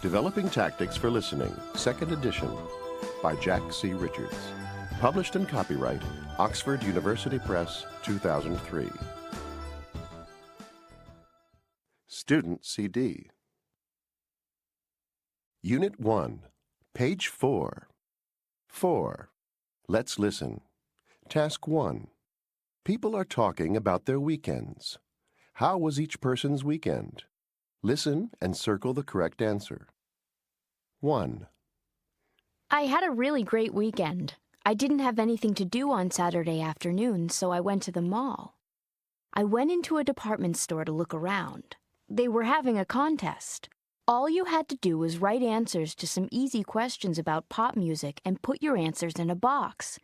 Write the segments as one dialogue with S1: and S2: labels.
S1: Developing Tactics for Listening, Second Edition, by Jack C. Richards. Published and copyright, Oxford University Press, 2003. Student CD. Unit 1, page 4. 4. Let's listen. Task 1. People are talking about their weekends. How was each person's weekend? Listen and circle the correct answer. 1.
S2: I had a really great weekend. I didn't have anything to do on Saturday afternoon, so I went to the mall. I went into a department store to look around. They were having a contest. All you had to do was write answers to some easy questions about pop music and put your answers in a box.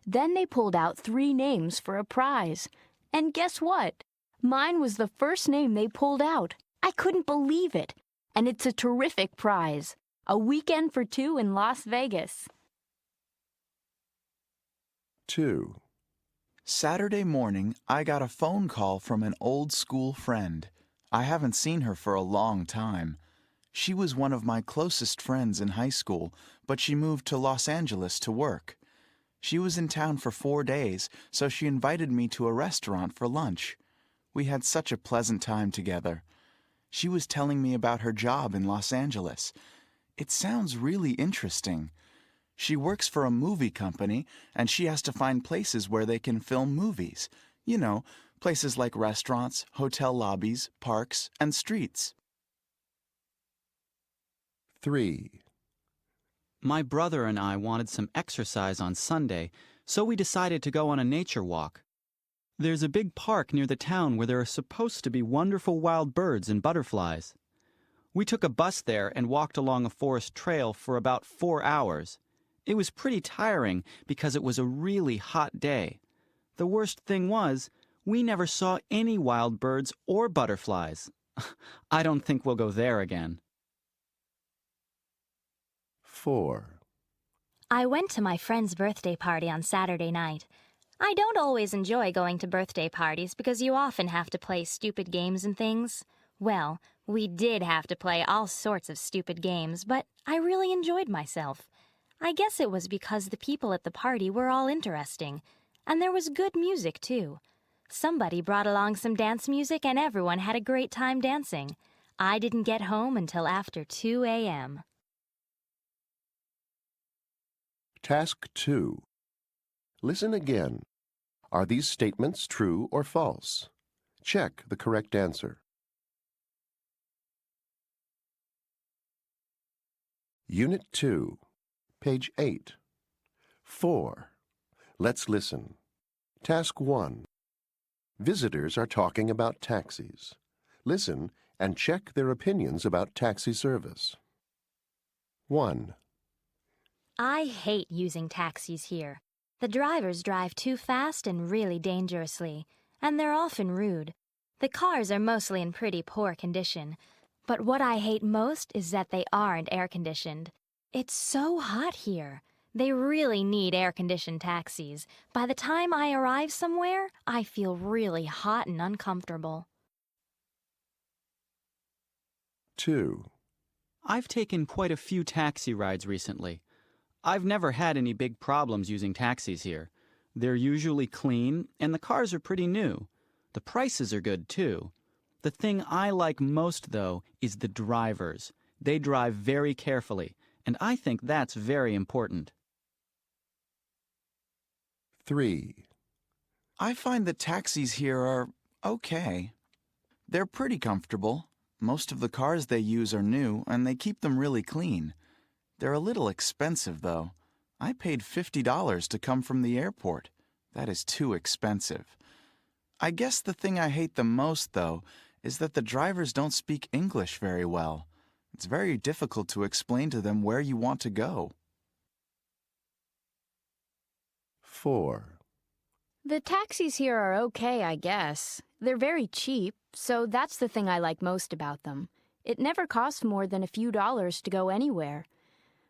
S2: Then they pulled out 3 names for a prize. And guess what? Mine was the first name they pulled out. I couldn't believe it. And it's a terrific prize. A weekend for 2 in Las Vegas.
S1: 2.
S3: Saturday morning, I got a phone call from an old school friend. I haven't seen her for a long time. She was one of my closest friends in high school, but she moved to Los Angeles to work. She was in town for 4 days, so she invited me to a restaurant for lunch. We had such a pleasant time together. She was telling me about her job in Los Angeles. It sounds really interesting. She works for a movie company, and she has to find places where they can film movies. You know, places like restaurants, hotel lobbies, parks, and streets.
S1: 3.
S4: My brother and I wanted some exercise on Sunday, so we decided to go on a nature walk. There's a big park near the town where there are supposed to be wonderful wild birds and butterflies. We took a bus there and walked along a forest trail for about 4 hours. It was pretty tiring because it was a really hot day. The worst thing was, we never saw any wild birds or butterflies. I don't think we'll go there again.
S1: 4.
S5: I went to my friend's birthday party on Saturday night. I don't always enjoy going to birthday parties because you often have to play stupid games and things. Well, we did have to play all sorts of stupid games, but I really enjoyed myself. I guess it was because the people at the party were all interesting, and there was good music, too. Somebody brought along some dance music, and everyone had a great time dancing. I didn't get home until after 2 a.m.
S1: Task 2. Listen again. Are these statements true or false? Check the correct answer. Unit 2, page 8. 4. Let's listen. Task 1. Visitors are talking about taxis. Listen and check their opinions about taxi service. 1.
S5: I hate using taxis here. The drivers drive too fast and really dangerously, and they're often rude. The cars are mostly in pretty poor condition. But what I hate most is that they aren't air-conditioned. It's so hot here. They really need air-conditioned taxis. By the time I arrive somewhere, I feel really hot and uncomfortable.
S1: 2.
S4: I've taken quite a few taxi rides recently. I've never had any big problems using taxis here. They're usually clean, and the cars are pretty new. The prices are good, too. The thing I like most, though, is the drivers. They drive very carefully, and I think that's very important.
S1: 3.
S3: I find the taxis here are okay. They're pretty comfortable. Most of the cars they use are new, and they keep them really clean. They're a little expensive, though. I paid $50 to come from the airport. That is too expensive. I guess the thing I hate the most, though, is that the drivers don't speak English very well. It's very difficult to explain to them where you want to go.
S1: 4.
S2: The taxis here are okay, I guess. They're very cheap, so that's the thing I like most about them. It never costs more than a few dollars to go anywhere.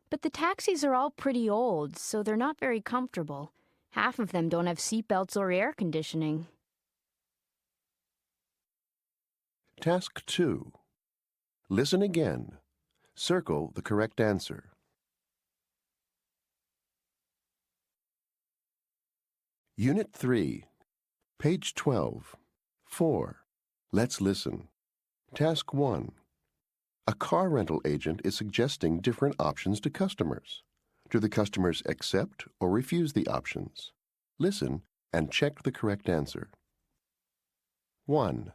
S2: But the taxis are all pretty old, so they're not very comfortable. Half of them don't have seatbelts or air conditioning.
S1: Task 2. Listen again. Circle the correct answer. Unit 3, page 12. 4. Let's listen. Task 1. A car rental agent is suggesting different options to customers. Do the customers accept or refuse the options? Listen and check the correct answer. 1.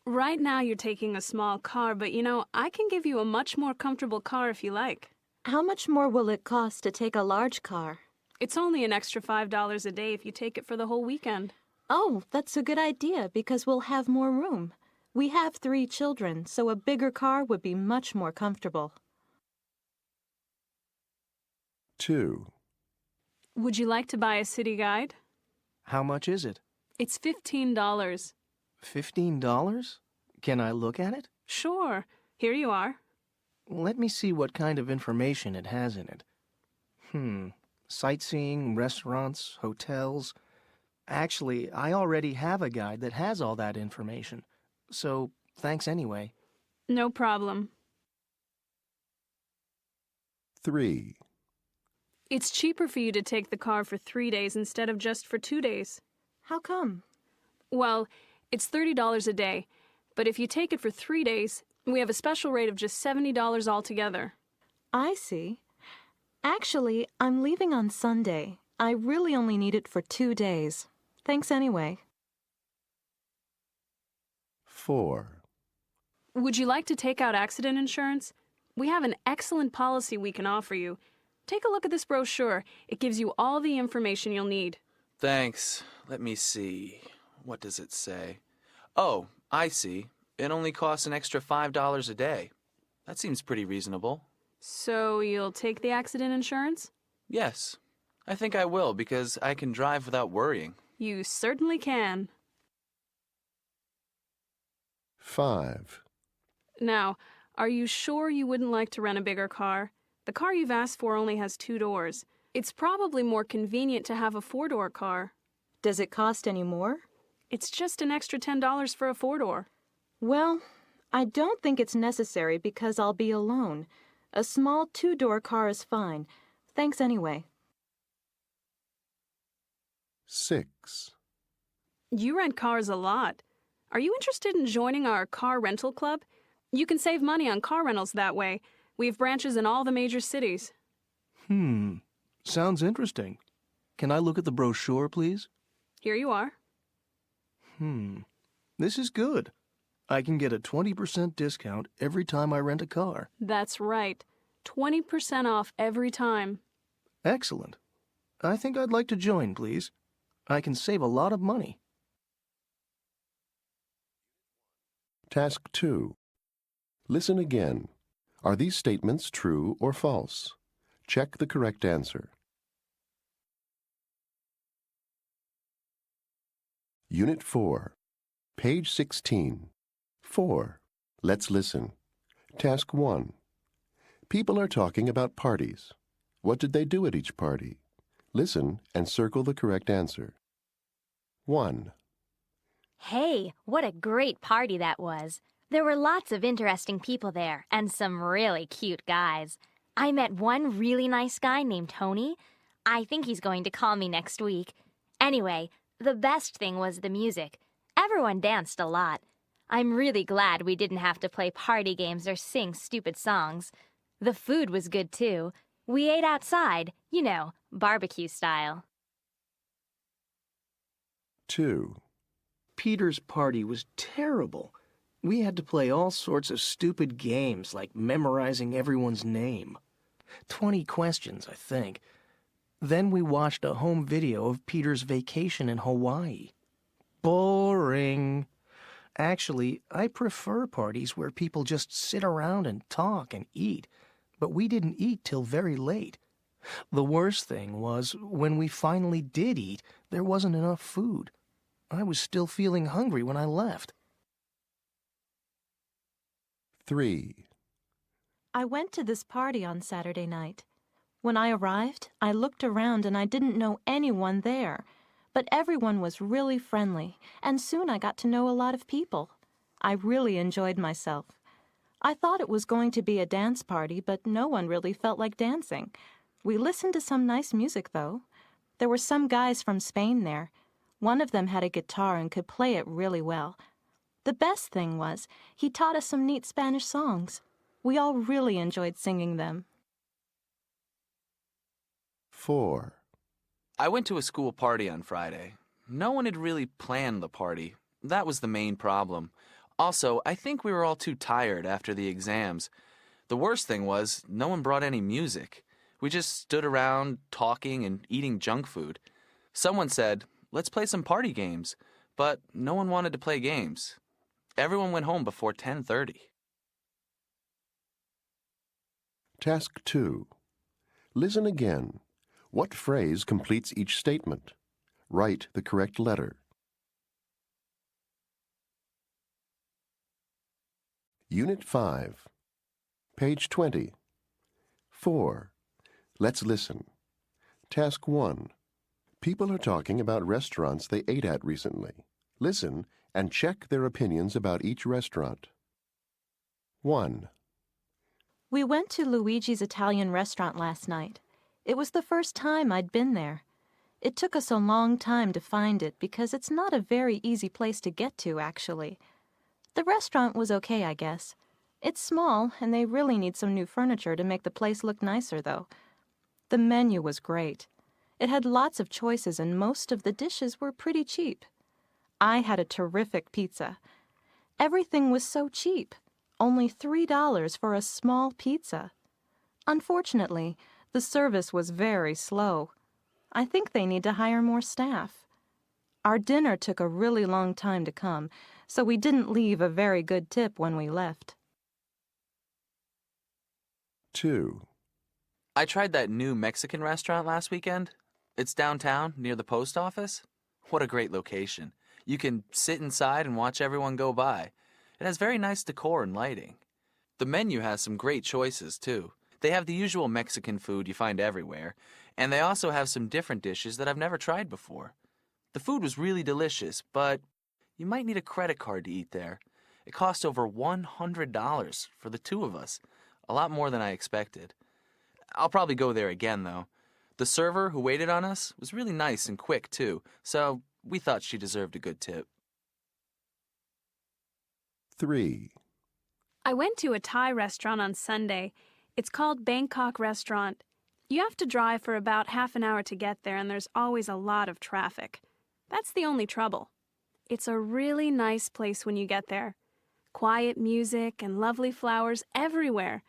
S6: Right now you're taking a small car, but I can give you a much more comfortable car if you like.
S7: How much more will it cost to take a large car?
S6: It's only an extra $5 a day if you take it for the whole weekend.
S7: Oh, that's a good idea because we'll have more room. We have 3 children, so a bigger car would be much more comfortable.
S1: 2.
S6: Would you like to buy a city guide?
S8: How much is it?
S6: It's $15.
S8: $15? Can I look at it?
S6: Sure. Here you are.
S8: Let me see what kind of information it has in it. Sightseeing, restaurants, hotels. Actually, I already have a guide that has all that information. So, thanks anyway.
S6: No problem.
S1: 3.
S6: It's cheaper for you to take the car for 3 days instead of just for 2 days.
S7: How come?
S6: Well, it's $30 a day, but if you take it for 3 days, we have a special rate of just $70 altogether.
S7: I see. Actually, I'm leaving on Sunday. I really only need it for 2 days. Thanks anyway.
S1: 4.
S6: Would you like to take out accident insurance? We have an excellent policy we can offer you. Take a look at this brochure. It gives you all the information you'll need.
S3: Thanks. Let me see. What does it say? Oh, I see. It only costs an extra $5 a day. That seems pretty reasonable.
S6: So you'll take the accident insurance?
S3: Yes. I think I will because I can drive without worrying.
S6: You certainly can.
S1: 5.
S6: Now, are you sure you wouldn't like to rent a bigger car? The car you've asked for only has 2 doors. It's probably more convenient to have a 4-door car.
S7: Does it cost any more?
S6: It's just an extra $10 for a 4-door.
S7: Well, I don't think it's necessary because I'll be alone. A small 2-door car is fine. Thanks anyway.
S1: 6.
S6: You rent cars a lot. Are you interested in joining our car rental club? You can save money on car rentals that way. We have branches in all the major cities.
S8: Sounds interesting. Can I look at the brochure, please?
S6: Here you are.
S8: This is good. I can get a 20% discount every time I rent a car.
S6: That's right. 20% off every time.
S8: Excellent. I think I'd like to join, please. I can save a lot of money.
S1: Task 2. Listen again. Are these statements true or false? Check the correct answer. Unit 4, page 16. 4. Let's listen. Task 1. People are talking about parties. What did they do at each party? Listen and circle the correct answer. 1.
S5: Hey, what a great party that was. There were lots of interesting people there and some really cute guys. I met one really nice guy named Tony. I think he's going to call me next week. Anyway, the best thing was the music. Everyone danced a lot. I'm really glad we didn't have to play party games or sing stupid songs. The food was good too. We ate outside, barbecue style.
S1: 2.
S8: Peter's party was terrible. We had to play all sorts of stupid games like memorizing everyone's name. 20 questions, I think. Then we watched a home video of Peter's vacation in Hawaii. Boring. Actually, I prefer parties where people just sit around and talk and eat, but we didn't eat till very late. The worst thing was, when we finally did eat, there wasn't enough food. I was still feeling hungry when I left.
S1: 3.
S7: I went to this party on Saturday night. When I arrived, I looked around and I didn't know anyone there. But everyone was really friendly, and soon I got to know a lot of people. I really enjoyed myself. I thought it was going to be a dance party, but no one really felt like dancing. We listened to some nice music, though. There were some guys from Spain there. One of them had a guitar and could play it really well. The best thing was, he taught us some neat Spanish songs. We all really enjoyed singing them.
S1: 4.
S9: I went to a school party on Friday. No one had really planned the party. That was the main problem. Also, I think we were all too tired after the exams. The worst thing was, no one brought any music. We just stood around talking and eating junk food. Someone said, "Let's play some party games," but no one wanted to play games. Everyone went home before 10:30.
S1: Task 2. Listen again. What phrase completes each statement? Write the correct letter. Unit 5. Page 20. 4. Let's listen. Task 1. People are talking about restaurants they ate at recently. Listen and check their opinions about each restaurant. 1.
S7: We went to Luigi's Italian restaurant last night. It was the first time I'd been there. It took us a long time to find it because it's not a very easy place to get to, actually. The restaurant was okay, I guess. It's small, and they really need some new furniture to make the place look nicer, though. The menu was great. It had lots of choices, and most of the dishes were pretty cheap. I had a terrific pizza. Everything was so cheap. Only $3 for a small pizza. Unfortunately, the service was very slow. I think they need to hire more staff. Our dinner took a really long time to come, so we didn't leave a very good tip when we left.
S1: 2.
S9: I tried that new Mexican restaurant last weekend. It's downtown, near the post office. What a great location. You can sit inside and watch everyone go by. It has very nice decor and lighting. The menu has some great choices, too. They have the usual Mexican food you find everywhere, and they also have some different dishes that I've never tried before. The food was really delicious, but you might need a credit card to eat there. It cost over $100 for the two of us, a lot more than I expected. I'll probably go there again, though. The server who waited on us was really nice and quick, too, so we thought she deserved a good tip.
S1: 3.
S6: I went to a Thai restaurant on Sunday. It's called Bangkok Restaurant. You have to drive for about half an hour to get there, and there's always a lot of traffic. That's the only trouble. It's a really nice place when you get there. Quiet music and lovely flowers everywhere.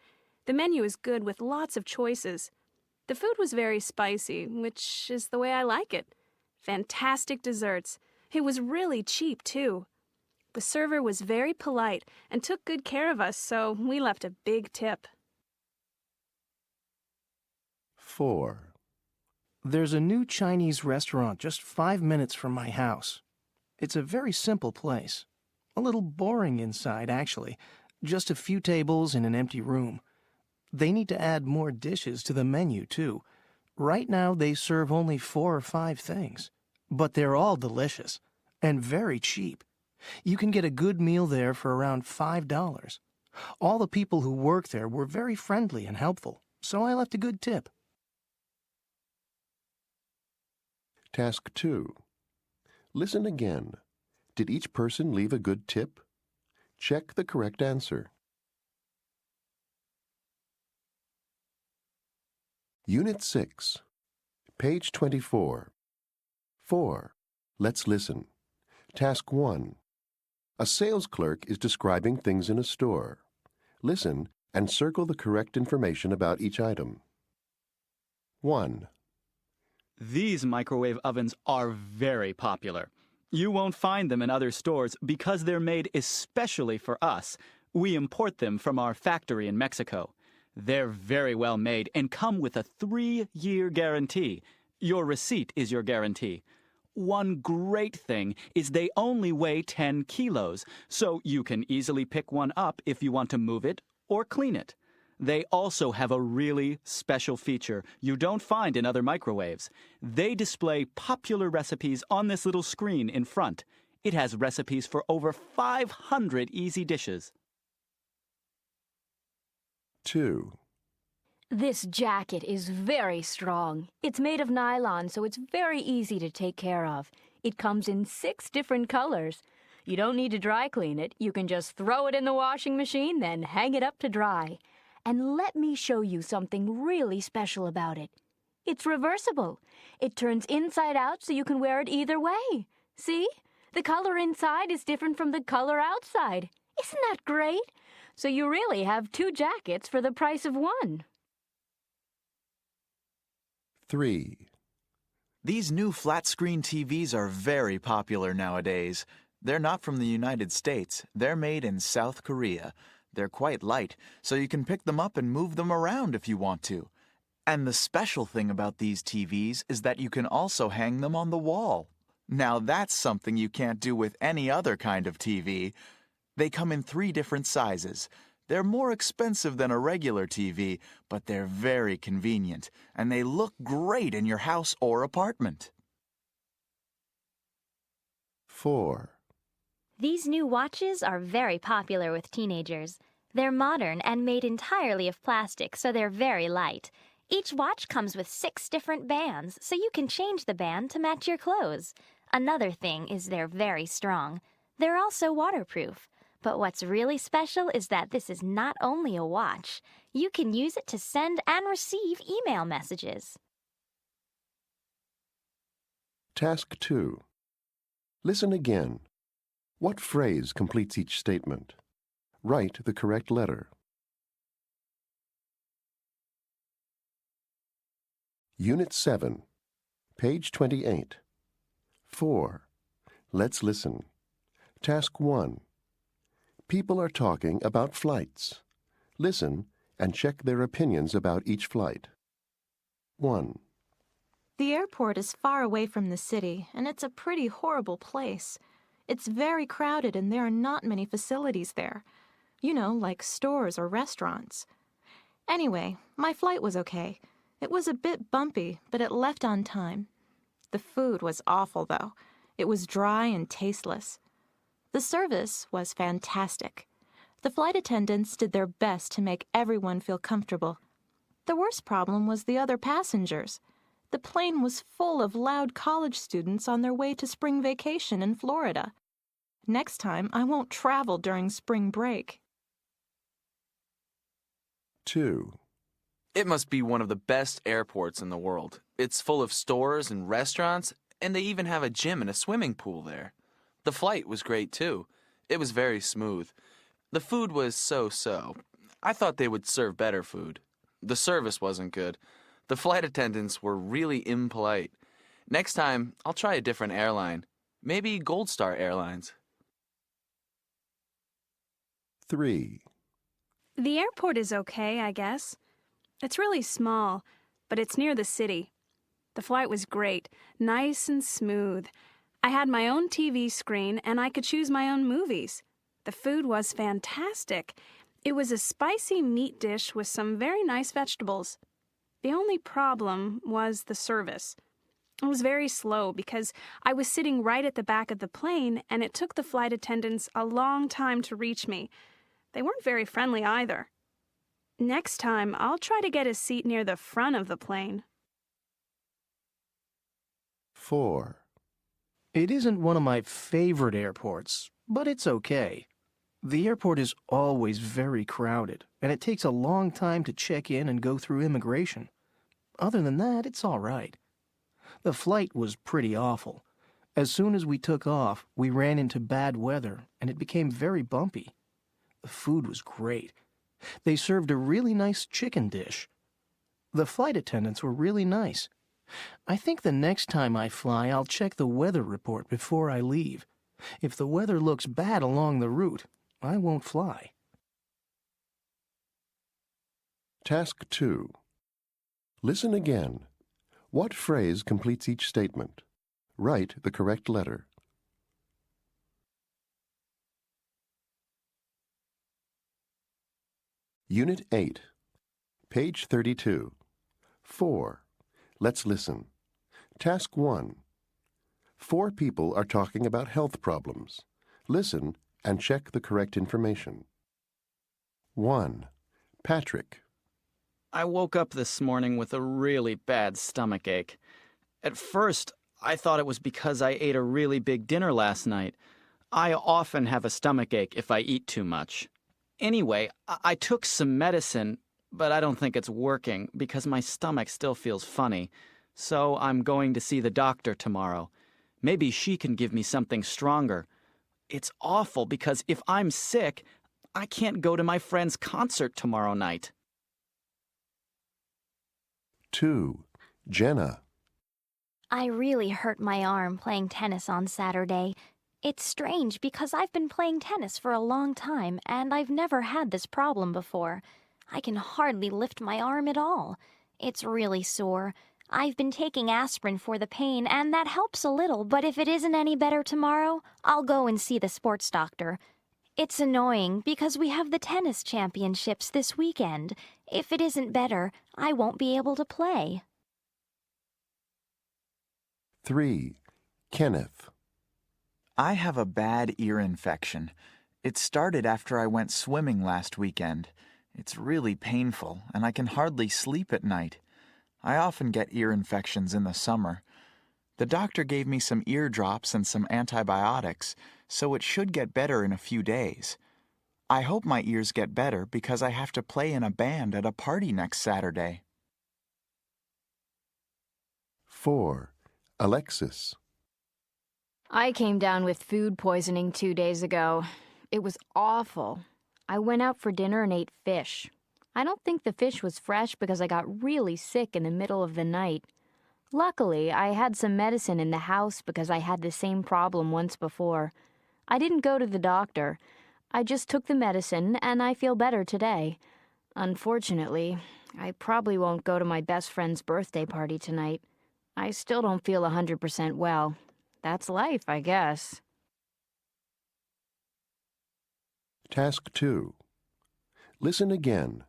S6: The menu is good with lots of choices. The food was very spicy, which is the way I like it. Fantastic desserts. It was really cheap, too. The server was very polite and took good care of us, so we left a big tip.
S1: 4.
S8: There's a new Chinese restaurant just 5 minutes from my house. It's a very simple place. A little boring inside, actually. Just a few tables in an empty room. They need to add more dishes to the menu, too. Right now, they serve only 4 or 5 things. But they're all delicious and very cheap. You can get a good meal there for around $5. All the people who work there were very friendly and helpful, so I left a good tip.
S1: Task 2. Listen again. Did each person leave a good tip? Check the correct answer. Unit 6. Page 24. 4. Let's listen. Task 1. A sales clerk is describing things in a store. Listen and circle the correct information about each item. 1.
S4: These microwave ovens are very popular. You won't find them in other stores because they're made especially for us. We import them from our factory in Mexico. They're very well made and come with a 3-year guarantee. Your receipt is your guarantee. One great thing is they only weigh 10 kilos, so you can easily pick one up if you want to move it or clean it. They also have a really special feature you don't find in other microwaves. They display popular recipes on this little screen in front. It has recipes for over 500 easy dishes.
S1: 2,
S2: This jacket is very strong. It's made of nylon, so it's very easy to take care of. It comes in 6 different colors. You don't need to dry clean it. You can just throw it in the washing machine, then hang it up to dry. And let me show you something really special about it. It's reversible. It turns inside out so you can wear it either way. See? The color inside is different from the color outside. Isn't that great? So you really have 2 jackets for the price of 1.
S1: 3,
S3: These new flat-screen TVs are very popular nowadays. They're not from the United States. They're made in South Korea. They're quite light, so you can pick them up and move them around if you want to. And the special thing about these TVs is that you can also hang them on the wall. Now that's something you can't do with any other kind of TV. They come in 3 different sizes. They're more expensive than a regular TV, but they're very convenient, and they look great in your house or apartment.
S1: 4,
S5: These new watches are very popular with teenagers. They're modern and made entirely of plastic, so they're very light. Each watch comes with 6 different bands, so you can change the band to match your clothes. Another thing is they're very strong. They're also waterproof. But what's really special is that this is not only a watch. You can use it to send and receive email messages.
S1: Task 2. Listen again. What phrase completes each statement? Write the correct letter. Unit 7, page 28. 4. Let's listen. Task 1. People are talking about flights. Listen and check their opinions about each flight. 1,
S7: The airport is far away from the city, and it's a pretty horrible place. It's very crowded and there are not many facilities there. You know, like stores or restaurants. Anyway, my flight was okay. It was a bit bumpy, but it left on time. The food was awful, though. It was dry and tasteless. The service was fantastic. The flight attendants did their best to make everyone feel comfortable. The worst problem was the other passengers. The plane was full of loud college students on their way to spring vacation in Florida. Next time, I won't travel during spring break.
S1: 2,
S9: It must be one of the best airports in the world. It's full of stores and restaurants, and they even have a gym and a swimming pool there. The flight was great, too. It was very smooth. The food was so-so. I thought they would serve better food. The service wasn't good. The flight attendants were really impolite. Next time, I'll try a different airline. Maybe Gold Star Airlines.
S1: 3,
S6: The airport is okay, I guess. It's really small, but it's near the city. The flight was great, nice and smooth. I had my own TV screen, and I could choose my own movies. The food was fantastic. It was a spicy meat dish with some very nice vegetables. The only problem was the service. It was very slow because I was sitting right at the back of the plane, and it took the flight attendants a long time to reach me. They weren't very friendly either. Next time, I'll try to get a seat near the front of the plane.
S1: 4,
S8: It isn't one of my favorite airports, but it's okay. The airport is always very crowded, and it takes a long time to check in and go through immigration. Other than that, it's all right. The flight was pretty awful. As soon as we took off, we ran into bad weather, and it became very bumpy. The food was great. They served a really nice chicken dish. The flight attendants were really nice. I think the next time I fly, I'll check the weather report before I leave. If the weather looks bad along the route, I won't fly.
S1: Task 2. Listen again. What phrase completes each statement? Write the correct letter. Unit 8, page 32. 4. Let's listen. Task 1. 4 people are talking about health problems. Listen and check the correct information. 1. Patrick.
S4: I woke up this morning with a really bad stomach ache. At first, I thought it was because I ate a really big dinner last night. I often have a stomach ache if I eat too much. Anyway, I took some medicine, but I don't think it's working because my stomach still feels funny. So I'm going to see the doctor tomorrow. Maybe she can give me something stronger. It's awful because if I'm sick, I can't go to my friend's concert tomorrow night.
S1: 2. Jenna.
S5: I really hurt my arm playing tennis on Saturday. It's strange because I've been playing tennis for a long time and I've never had this problem before. I can hardly lift my arm at all. It's really sore. I've been taking aspirin for the pain and that helps a little, but if it isn't any better tomorrow, I'll go and see the sports doctor. It's annoying because we have the tennis championships this weekend. If it isn't better, I won't be able to play.
S1: 3. Kenneth.
S3: I have a bad ear infection. It started after I went swimming last weekend. It's really painful, and I can hardly sleep at night. I often get ear infections in the summer. The doctor gave me some ear drops and some antibiotics, so it should get better in a few days. I hope my ears get better because I have to play in a band at a party next Saturday.
S1: 4. Alexis.
S2: I came down with food poisoning 2 days ago. It was awful. I went out for dinner and ate fish. I don't think the fish was fresh because I got really sick in the middle of the night. Luckily, I had some medicine in the house because I had the same problem once before. I didn't go to the doctor. I just took the medicine and I feel better today. Unfortunately, I probably won't go to my best friend's birthday party tonight. I still don't feel 100% well. That's life, I guess.
S1: Task 2. Listen again.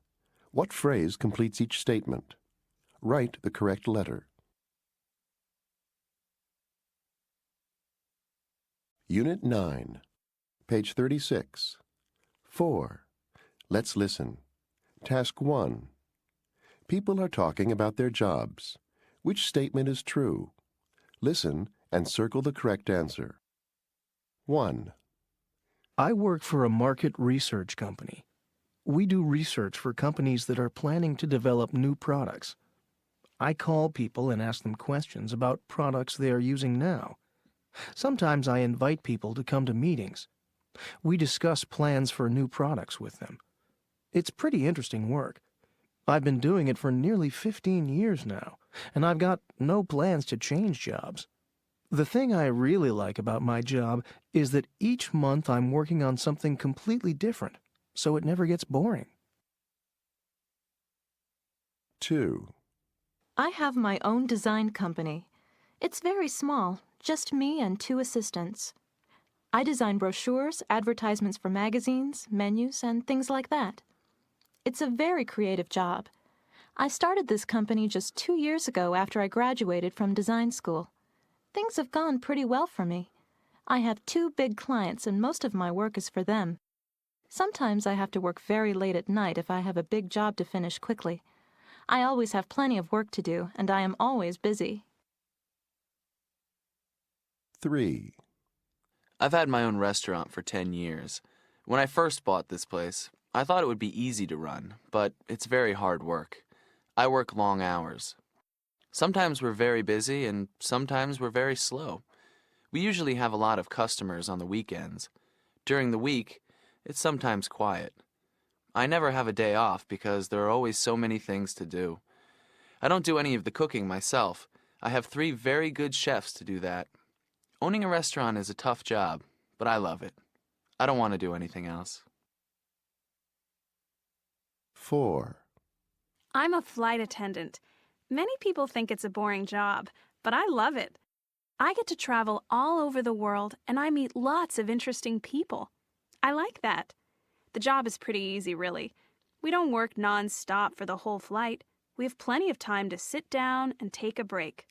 S1: What phrase completes each statement? Write the correct letter. Unit 9, page 36. 4. Let's listen. Task 1. People are talking about their jobs. Which statement is true? Listen and circle the correct answer. 1.
S8: I work for a market research company. We do research for companies that are planning to develop new products. I call people and ask them questions about products they are using now. Sometimes I invite people to come to meetings. We discuss plans for new products with them. It's pretty interesting work. I've been doing it for nearly 15 years now, and I've got no plans to change jobs. The thing I really like about my job is that each month I'm working on something completely different, so it never gets boring.
S1: 2.
S7: I have my own design company. It's very small, just me and 2 assistants. I design brochures, advertisements for magazines, menus, and things like that. It's a very creative job. I started this company just 2 years ago after I graduated from design school. Things have gone pretty well for me. I have 2 big clients and most of my work is for them. Sometimes I have to work very late at night if I have a big job to finish quickly. I always have plenty of work to do, and I am always busy.
S1: 3.
S9: I've had my own restaurant for 10 years. When I first bought this place, I thought it would be easy to run, but it's very hard work. I work long hours. Sometimes we're very busy and sometimes we're very slow. We usually have a lot of customers on the weekends. During the week, it's sometimes quiet. I never have a day off because there are always so many things to do. I don't do any of the cooking myself. I have 3 very good chefs to do that. Owning a restaurant is a tough job, but I love it. I don't want to do anything else.
S1: 4.
S6: I'm a flight attendant. Many people think it's a boring job, but I love it. I get to travel all over the world and I meet lots of interesting people. I like that. The job is pretty easy, really. We don't work non-stop for the whole flight. We have plenty of time to sit down and take a break.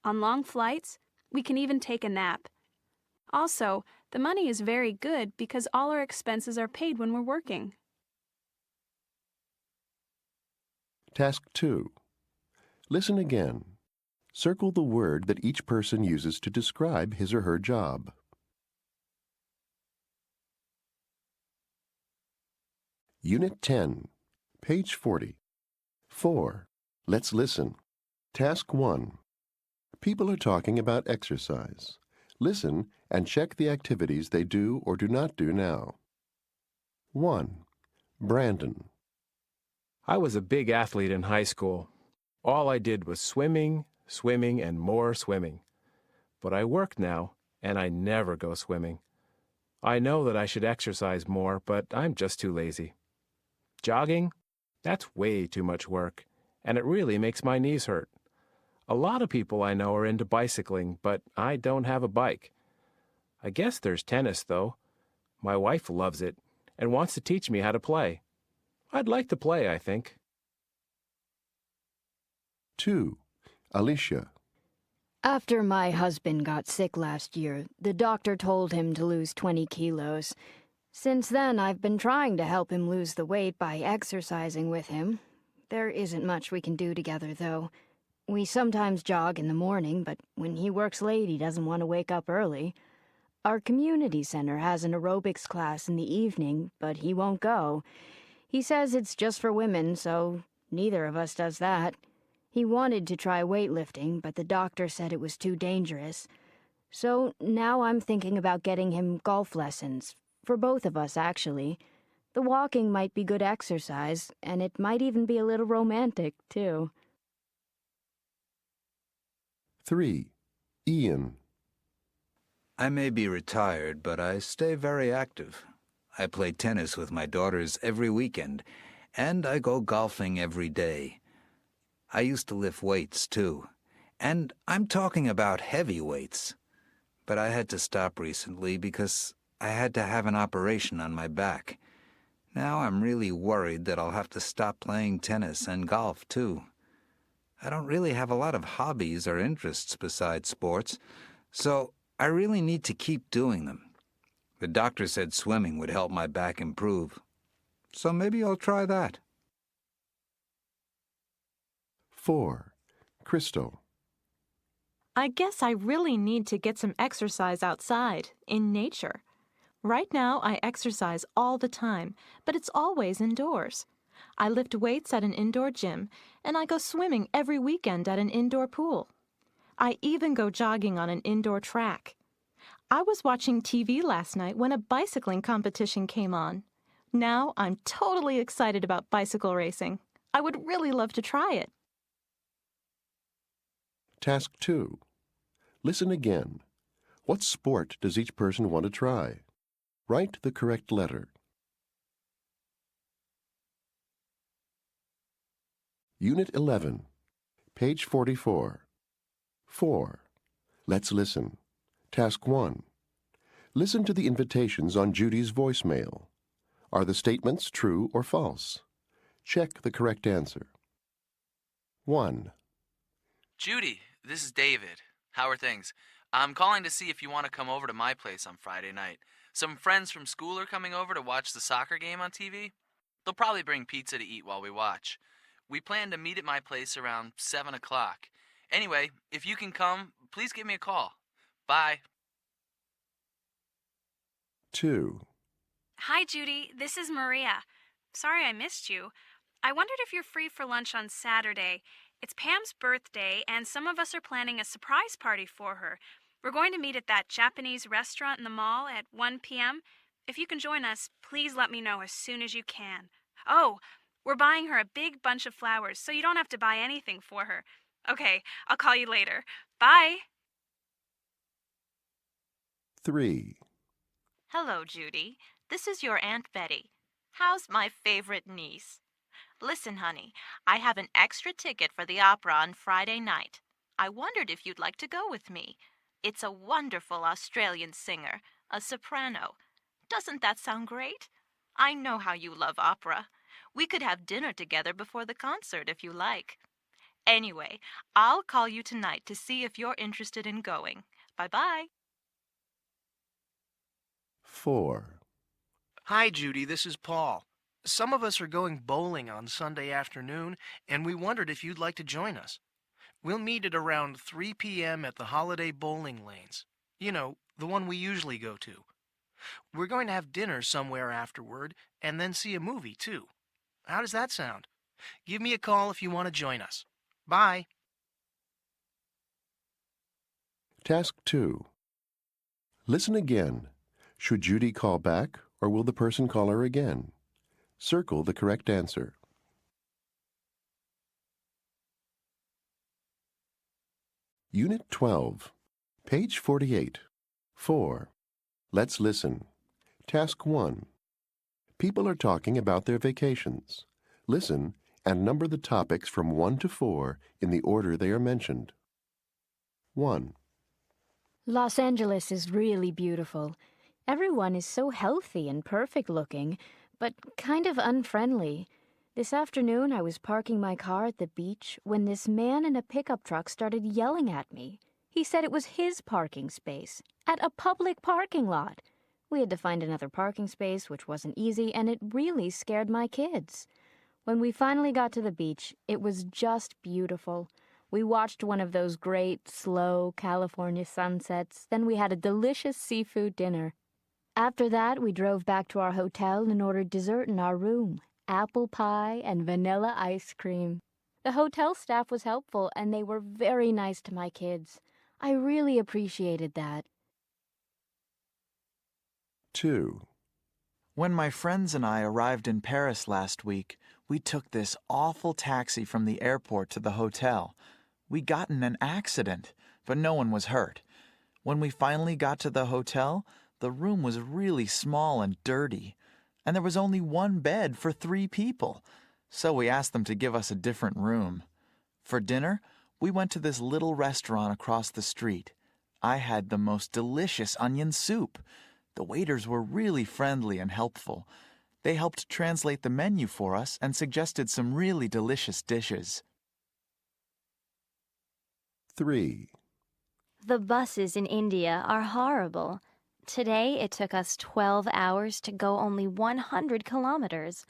S6: On long flights, we can even take a nap. Also, the money is very good because all our expenses are paid when we're working.
S1: Task 2. Listen again. Circle the word that each person uses to describe his or her job. Unit 10, page 40. 4. Let's listen. Task 1. People are talking about exercise. Listen and check the activities they do or do not do now. 1. Brandon.
S10: I was a big athlete in high school. All I did was swimming, swimming, and more swimming. But I work now, and I never go swimming. I know that I should exercise more, but I'm just too lazy. Jogging? That's way too much work, and it really makes my knees hurt. A lot of people I know are into bicycling, but I don't have a bike. I guess there's tennis, though. My wife loves it and wants to teach me how to play. I'd like to play, I think.
S1: 2. Alicia.
S2: After my husband got sick last year, the doctor told him to lose 20 kilos. Since then, I've been trying to help him lose the weight by exercising with him. There isn't much we can do together, though. We sometimes jog in the morning, but when he works late, he doesn't want to wake up early. Our community center has an aerobics class in the evening, but he won't go. He says it's just for women, so neither of us does that. He wanted to try weightlifting, but the doctor said it was too dangerous. So now I'm thinking about getting him golf lessons, for both of us, actually. The walking might be good exercise, and it might even be a little romantic, too.
S1: 3. Ian.
S11: I may be retired, but I stay very active. I play tennis with my daughters every weekend, and I go golfing every day. I used to lift weights, too. And I'm talking about heavy weights. But I had to stop recently because I had to have an operation on my back. Now I'm really worried that I'll have to stop playing tennis and golf, too. I don't really have a lot of hobbies or interests besides sports, so I really need to keep doing them. The doctor said swimming would help my back improve, so maybe I'll try that.
S1: 4. Crystal.
S7: I guess I really need to get some exercise outside, in nature. Right now, I exercise all the time, but it's always indoors. I lift weights at an indoor gym, and I go swimming every weekend at an indoor pool. I even go jogging on an indoor track. I was watching TV last night when a bicycling competition came on. Now I'm totally excited about bicycle racing. I would really love to try it.
S1: Task 2. Listen again. What sport does each person want to try? Write the correct letter. Unit 11, page 44. 4. Let's listen. Task 1. Listen to the invitations on Judy's voicemail. Are the statements true or false? Check the correct answer. 1.
S9: Judy, this is David. How are things? I'm calling to see if you want to come over to my place on Friday night. Some friends from school are coming over to watch the soccer game on TV. They'll probably bring pizza to eat while we watch. We plan to meet at my place around 7 o'clock. Anyway, if you can come, please give me a call. Bye.
S1: 2.
S6: Hi, Judy. This is Maria. Sorry I missed you. I wondered if you're free for lunch on Saturday. It's Pam's birthday, and some of us are planning a surprise party for her. We're going to meet at that Japanese restaurant in the mall at 1 p.m. If you can join us, please let me know as soon as you can. Oh, we're buying her a big bunch of flowers, so you don't have to buy anything for her. Okay, I'll call you later. Bye.
S1: 3.
S7: Hello, Judy. This is your Aunt Betty. How's my favorite niece? Listen, honey, I have an extra ticket for the opera on Friday night. I wondered if you'd like to go with me. It's a wonderful Australian singer, a soprano. Doesn't that sound great? I know how you love opera. We could have dinner together before the concert if you like. Anyway, I'll call you tonight to see if you're interested in going. Bye-bye.
S1: 4.
S8: Hi, Judy. This is Paul. Some of us are going bowling on Sunday afternoon, and we wondered if you'd like to join us. We'll meet at around 3 p.m. at the Holiday Bowling Lanes. You know, the one we usually go to. We're going to have dinner somewhere afterward, and then see a movie, too. How does that sound? Give me a call if you want to join us. Bye.
S1: Task 2. Listen again. Should Judy call back, or will the person call her again? Circle the correct answer. Unit 12, page 48. 4. Let's listen. Task 1. People are talking about their vacations. Listen and number the topics from 1 to 4 in the order they are mentioned. 1.
S2: Los Angeles is really beautiful. Everyone is so healthy and perfect looking, but kind of unfriendly. This afternoon I was parking my car at the beach when this man in a pickup truck started yelling at me. He said it was his parking space, at a public parking lot. We had to find another parking space, which wasn't easy, and it really scared my kids. When we finally got to the beach, it was just beautiful. We watched one of those great, slow California sunsets, then we had a delicious seafood dinner. After that, we drove back to our hotel and ordered dessert in our room, apple pie and vanilla ice cream. The hotel staff was helpful, and they were very nice to my kids. I really appreciated that.
S1: 2.
S3: When my friends and I arrived in Paris last week, we took this awful taxi from the airport to the hotel. We got in an accident, but no one was hurt. When we finally got to the hotel, the room was really small and dirty, and there was only one bed for 3 people, so we asked them to give us a different room. For dinner, we went to this little restaurant across the street. I had the most delicious onion soup. The waiters were really friendly and helpful. They helped translate the menu for us and suggested some really delicious dishes.
S1: 3.
S5: The buses in India are horrible. Today it took us 12 hours to go only 100 kilometers.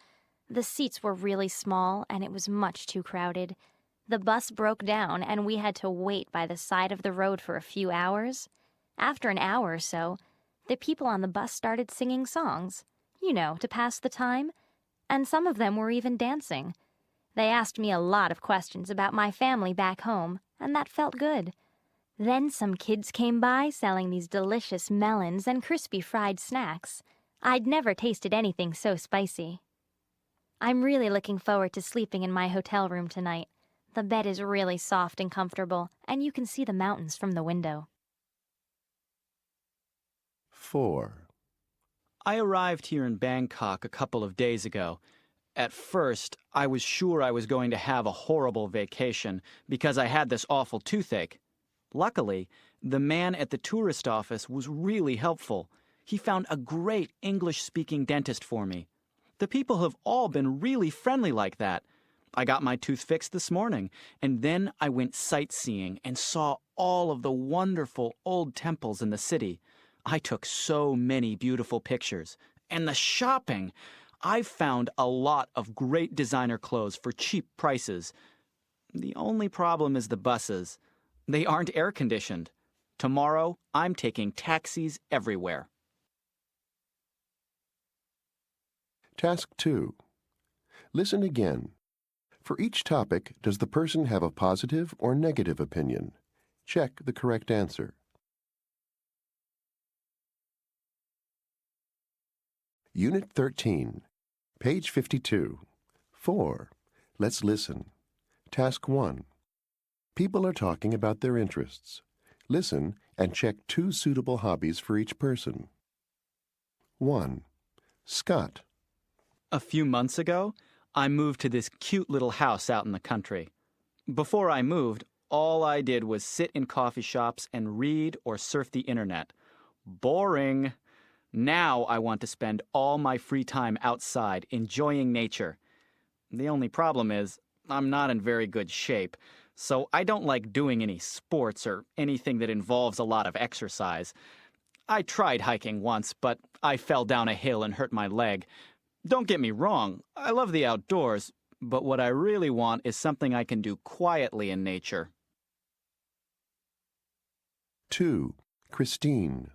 S5: The seats were really small and it was much too crowded. The bus broke down and we had to wait by the side of the road for a few hours. After an hour or so, the people on the bus started singing songs, you know, to pass the time, and some of them were even dancing. They asked me a lot of questions about my family back home, and that felt good. Then some kids came by selling these delicious melons and crispy fried snacks. I'd never tasted anything so spicy. I'm really looking forward to sleeping in my hotel room tonight. The bed is really soft and comfortable, and you can see the mountains from the window.
S1: 4.
S4: I arrived here in Bangkok a couple of days ago. At first, I was sure I was going to have a horrible vacation because I had this awful toothache. Luckily, the man at the tourist office was really helpful. He found a great English-speaking dentist for me. The people have all been really friendly like that. I got my tooth fixed this morning, and then I went sightseeing and saw all of the wonderful old temples in the city. I took so many beautiful pictures. And the shopping! I've found a lot of great designer clothes for cheap prices. The only problem is the buses. They aren't air-conditioned. Tomorrow, I'm taking taxis everywhere.
S1: Task 2. Listen again. For each topic, does the person have a positive or negative opinion? Check the correct answer. Unit 13, page 52. 4. Let's listen. Task 1. People are talking about their interests. Listen and check 2 suitable hobbies for each person. 1. Scott.
S4: A few months ago, I moved to this cute little house out in the country. Before I moved, all I did was sit in coffee shops and read or surf the internet. Boring. Now I want to spend all my free time outside enjoying nature. The only problem is I'm not in very good shape, so I don't like doing any sports or anything that involves a lot of exercise. I tried hiking once, but I fell down a hill and hurt my leg. Don't get me wrong, I love the outdoors, but what I really want is something I can do quietly in nature.
S1: 2. Christine.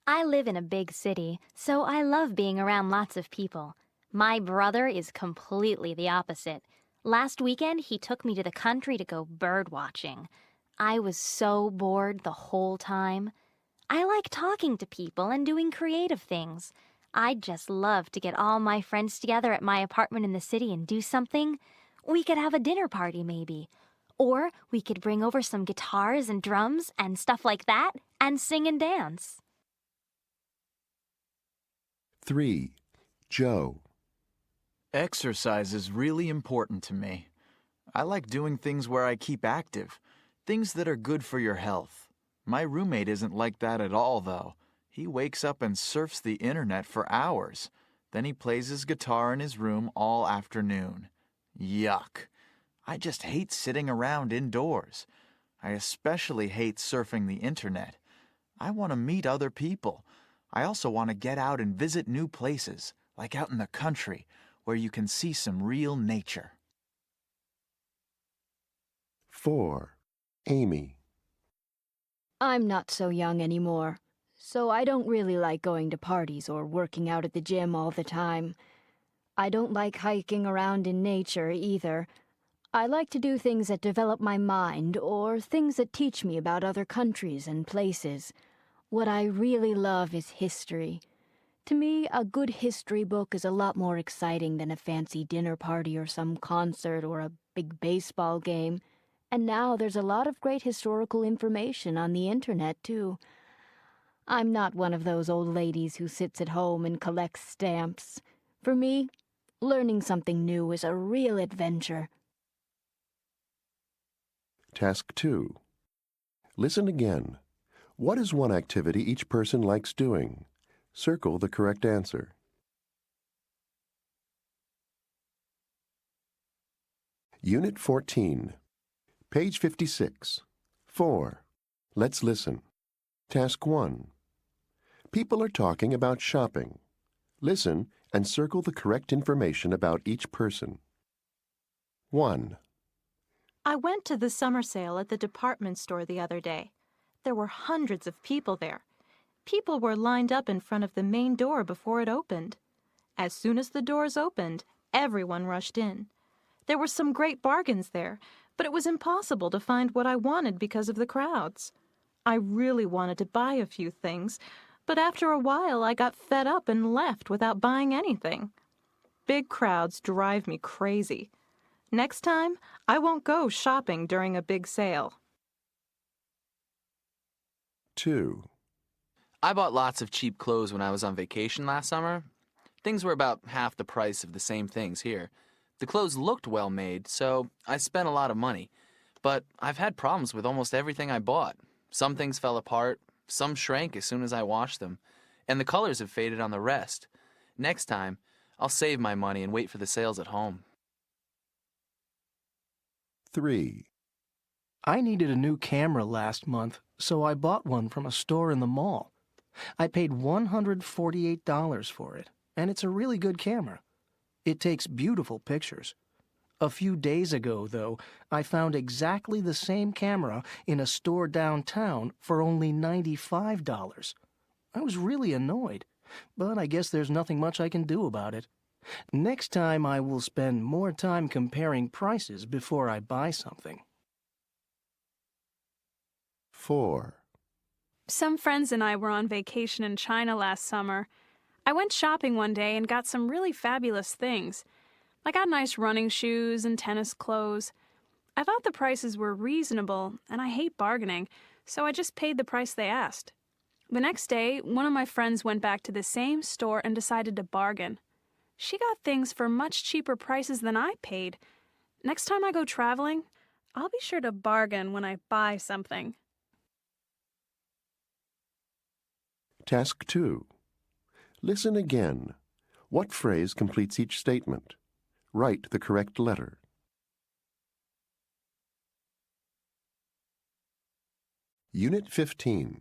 S5: I live in a big city, so I love being around lots of people. My brother is completely the opposite. Last weekend, he took me to the country to go bird watching. I was so bored the whole time. I like talking to people and doing creative things. I'd just love to get all my friends together at my apartment in the city and do something. We could have a dinner party, maybe. Or we could bring over some guitars and drums and stuff like that and sing and dance.
S1: 3. Joe.
S3: Exercise is really important to me. I like doing things where I keep active, things that are good for your health. My roommate isn't like that at all, though. He wakes up and surfs the internet for hours. Then he plays his guitar in his room all afternoon. Yuck. I just hate sitting around indoors. I especially hate surfing the internet. I want to meet other people. I also want to get out and visit new places, like out in the country, where you can see some real nature.
S1: 4. Amy.
S2: I'm not so young anymore, so I don't really like going to parties or working out at the gym all the time. I don't like hiking around in nature either. I like to do things that develop my mind or things that teach me about other countries and places. What I really love is history. To me, a good history book is a lot more exciting than a fancy dinner party or some concert or a big baseball game. And now there's a lot of great historical information on the internet, too. I'm not one of those old ladies who sits at home and collects stamps. For me, learning something new is a real adventure.
S1: Task 2. Listen again. What is one activity each person likes doing? Circle the correct answer. Unit 14. Page 56. 4. Let's listen. Task 1. People are talking about shopping. Listen and circle the correct information about each person. 1.
S7: I went to the summer sale at the department store the other day. There were hundreds of people there. People were lined up in front of the main door before it opened. As soon as the doors opened, everyone rushed in. There were some great bargains there, but it was impossible to find what I wanted because of the crowds. I really wanted to buy a few things, but after a while I got fed up and left without buying anything. Big crowds drive me crazy. Next time, I won't go shopping during a big sale.
S1: 2.
S9: I bought lots of cheap clothes when I was on vacation last summer. Things were about half the price of the same things here. The clothes looked well made, so I spent a lot of money. But I've had problems with almost everything I bought. Some things fell apart, some shrank as soon as I washed them, and the colors have faded on the rest. Next time, I'll save my money and wait for the sales at home.
S1: 3.
S8: I needed a new camera last month, so I bought one from a store in the mall. I paid $148 for it, and it's a really good camera. It takes beautiful pictures. A few days ago, though, I found exactly the same camera in a store downtown for only $95. I was really annoyed, but I guess there's nothing much I can do about it. Next time I will spend more time comparing prices before I buy something.
S1: 4.
S6: Some friends and I were on vacation in China last summer. I went shopping one day and got some really fabulous things. I got nice running shoes and tennis clothes. I thought the prices were reasonable, and I hate bargaining, so I just paid the price they asked. The next day, one of my friends went back to the same store and decided to bargain. She got things for much cheaper prices than I paid. Next time I go traveling, I'll be sure to bargain when I buy something.
S1: Task 2. Listen again. What phrase completes each statement? Write the correct letter. Unit 15.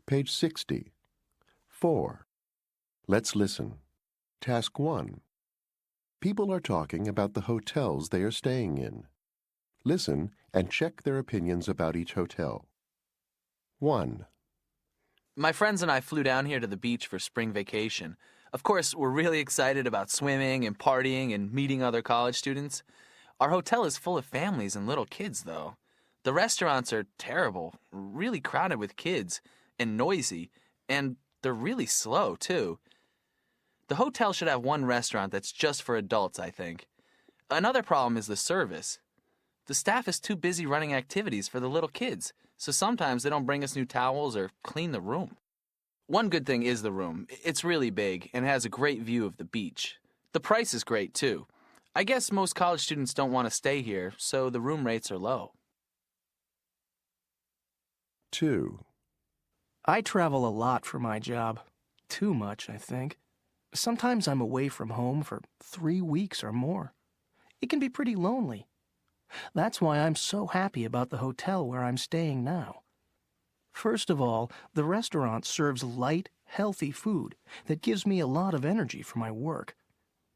S1: Page 60. 4. Let's listen. Task 1. People are talking about the hotels they are staying in. Listen and check their opinions about each hotel. 1,
S9: My friends and I flew down here to the beach for spring vacation. Of course, we're really excited about swimming and partying and meeting other college students. Our hotel is full of families and little kids, though. The restaurants are terrible, really crowded with kids, and noisy, and they're really slow, too. The hotel should have one restaurant that's just for adults, I think. Another problem is the service. The staff is too busy running activities for the little kids, so sometimes they don't bring us new towels or clean the room. One good thing is the room. It's really big and has a great view of the beach. The price is great, too. I guess most college students don't want to stay here, so the room rates are low.
S1: 2,
S8: I travel a lot for my job. Too much, I think. Sometimes I'm away from home for 3 weeks or more. It can be pretty lonely. That's why I'm so happy about the hotel where I'm staying now. First of all, the restaurant serves light, healthy food that gives me a lot of energy for my work.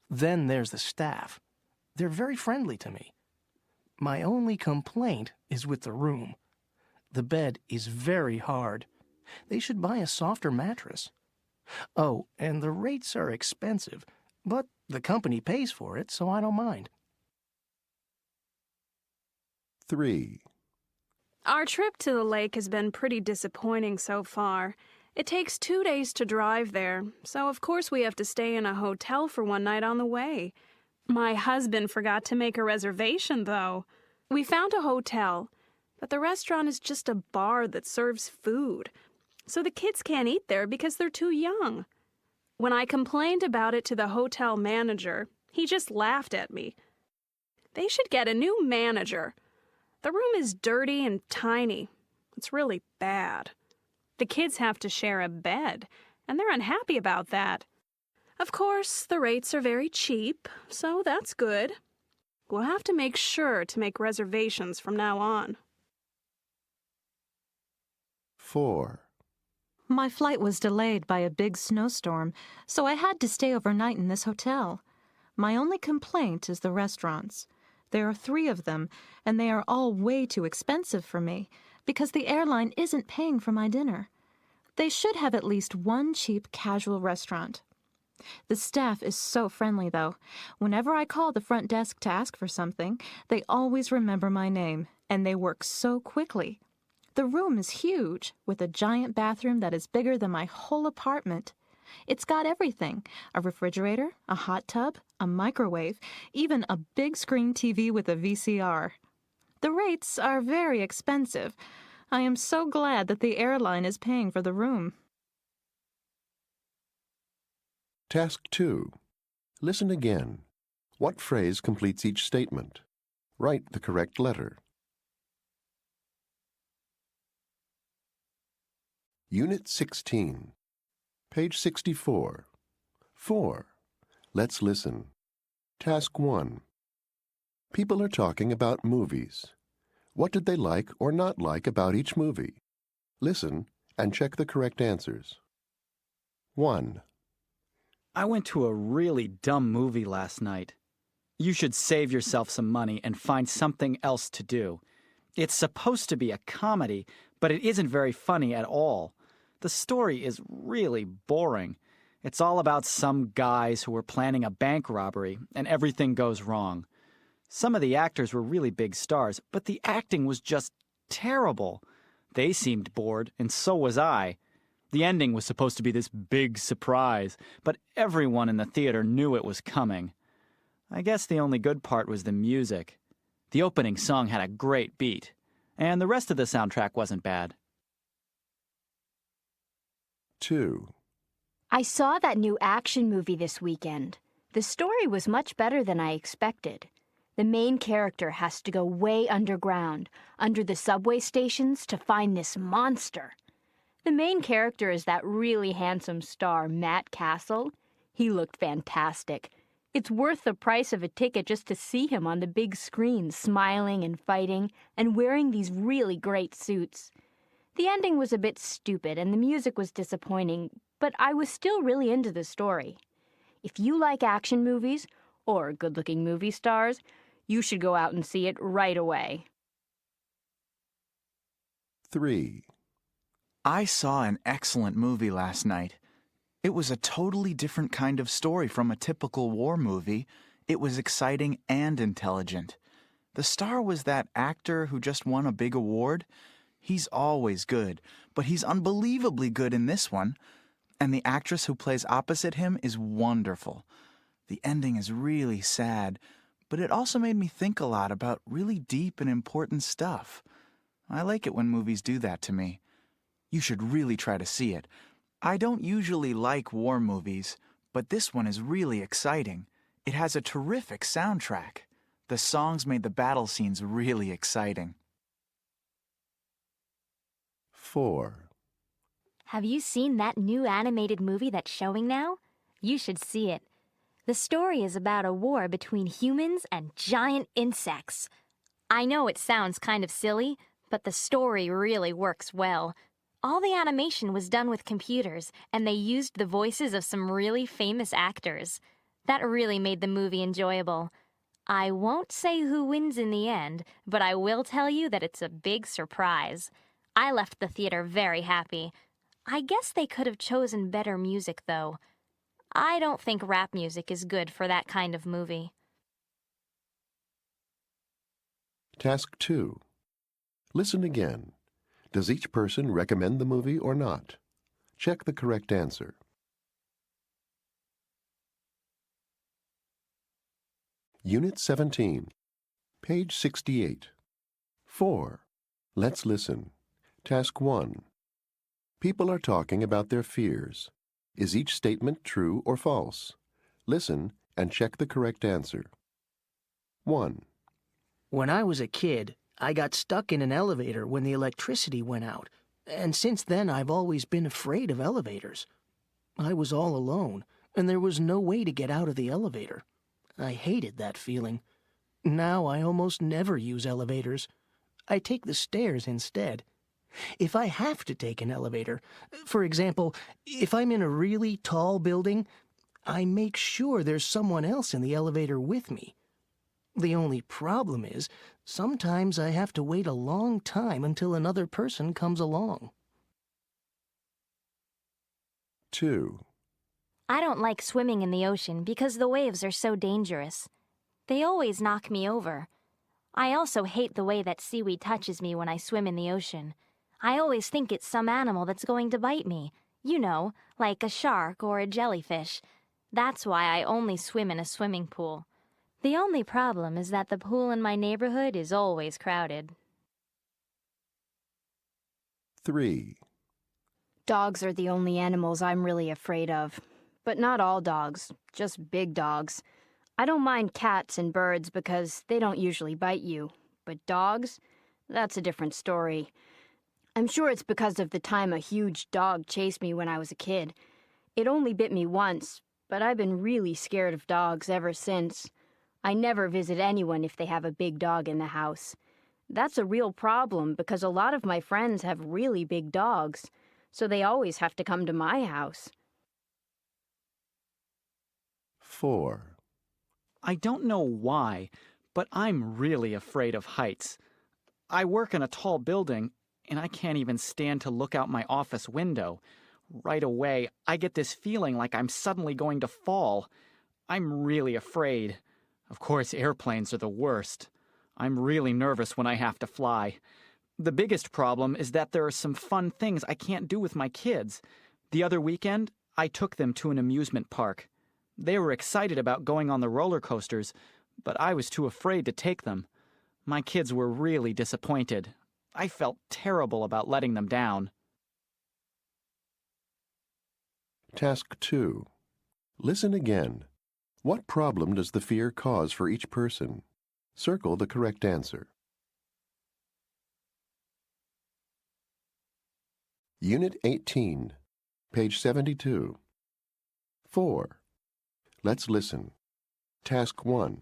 S8: Then there's the staff. They're very friendly to me. My only complaint is with the room. The bed is very hard. They should buy a softer mattress. Oh, and the rates are expensive, but the company pays for it, so I don't mind.
S1: 3,
S6: Our trip to the lake has been pretty disappointing so far. It takes 2 days to drive there, so of course we have to stay in a hotel for one night on the way. My husband forgot to make a reservation, though. We found a hotel, but the restaurant is just a bar that serves food, so the kids can't eat there because they're too young. When I complained about it to the hotel manager, he just laughed at me. They should get a new manager. The room is dirty and tiny. It's really bad. The kids have to share a bed, and they're unhappy about that. Of course, the rates are very cheap, so that's good. We'll have to make sure to make reservations from now on.
S1: 4,
S7: My flight was delayed by a big snowstorm, so I had to stay overnight in this hotel. My only complaint is the restaurants. There are 3 of them, and they are all way too expensive for me because the airline isn't paying for my dinner. They should have at least one cheap casual restaurant. The staff is so friendly, though. Whenever I call the front desk to ask for something, they always remember my name, and they work so quickly. The room is huge, with a giant bathroom that is bigger than my whole apartment. It's got everything: a refrigerator, a hot tub, a microwave, even a big screen TV with a VCR. The rates are very expensive. I am so glad that the airline is paying for the room.
S1: Task 2. Listen again. What phrase completes each statement? Write the correct letter. Unit 16. Page 64. 4. Let's listen. Task 1. People are talking about movies. What did they like or not like about each movie? Listen and check the correct answers. 1,
S4: I went to a really dumb movie last night. You should save yourself some money and find something else to do. It's supposed to be a comedy, but it isn't very funny at all. The story is really boring. It's all about some guys who were planning a bank robbery, and everything goes wrong. Some of the actors were really big stars, but the acting was just terrible. They seemed bored, and so was I. The ending was supposed to be this big surprise, but everyone in the theater knew it was coming. I guess the only good part was the music. The opening song had a great beat, and the rest of the soundtrack wasn't bad.
S1: 2,
S2: I saw that new action movie this weekend. The story was much better than I expected. The main character has to go way underground, under the subway stations, to find this monster. The main character is that really handsome star, Matt Castle. He looked fantastic. It's worth the price of a ticket just to see him on the big screen, smiling and fighting, and wearing these really great suits. The ending was a bit stupid, and the music was disappointing, but I was still really into the story. If you like action movies or good-looking movie stars, you should go out and see it right away.
S1: 3.
S3: I saw an excellent movie last night. It was a totally different kind of story from a typical war movie. It was exciting and intelligent. The star was that actor who just won a big award. He's always good, but he's unbelievably good in this one. And the actress who plays opposite him is wonderful. The ending is really sad, but it also made me think a lot about really deep and important stuff. I like it when movies do that to me. You should really try to see it. I don't usually like war movies, but this one is really exciting. It has a terrific soundtrack. The songs made the battle scenes really exciting.
S1: 4.
S5: Have you seen that new animated movie that's showing now? You should see it. The story is about a war between humans and giant insects. I know it sounds kind of silly, but the story really works well. All the animation was done with computers, and they used the voices of some really famous actors. That really made the movie enjoyable. I won't say who wins in the end, but I will tell you that it's a big surprise. I left the theater very happy. I guess they could have chosen better music, though. I don't think rap music is good for that kind of movie.
S1: Task 2. Listen again. Does each person recommend the movie or not? Check the correct answer. Unit 17, page 68. 4. Let's listen. Task 1. People are talking about their fears. Is each statement true or false? Listen and check the correct answer. 1.
S8: When I was a kid, I got stuck in an elevator when the electricity went out, and since then I've always been afraid of elevators. I was all alone, and there was no way to get out of the elevator. I hated that feeling. Now I almost never use elevators. I take the stairs instead. If I have to take an elevator, for example, if I'm in a really tall building, I make sure there's someone else in the elevator with me. The only problem is, sometimes I have to wait a long time until another person comes along.
S1: 2.
S5: I don't like swimming in the ocean because the waves are so dangerous. They always knock me over. I also hate the way that seaweed touches me when I swim in the ocean. I always think it's some animal that's going to bite me. You know, like a shark or a jellyfish. That's why I only swim in a swimming pool. The only problem is that the pool in my neighborhood is always crowded.
S1: 3.
S2: Dogs are the only animals I'm really afraid of. But not all dogs, just big dogs. I don't mind cats and birds because they don't usually bite you. But dogs? That's a different story. I'm sure it's because of the time a huge dog chased me when I was a kid. It only bit me once, but I've been really scared of dogs ever since. I never visit anyone if they have a big dog in the house. That's a real problem because a lot of my friends have really big dogs, so they always have to come to my house.
S1: 4.
S4: I don't know why, but I'm really afraid of heights. I work in a tall building, and I can't even stand to look out my office window. Right away, I get this feeling like I'm suddenly going to fall. I'm really afraid. Of course, airplanes are the worst. I'm really nervous when I have to fly. The biggest problem is that there are some fun things I can't do with my kids. The other weekend, I took them to an amusement park. They were excited about going on the roller coasters, but I was too afraid to take them. My kids were really disappointed. I felt terrible about letting them down.
S1: Task 2. Listen again. What problem does the fear cause for each person? Circle the correct answer. Unit 18, page 72. 4. Let's listen. Task 1.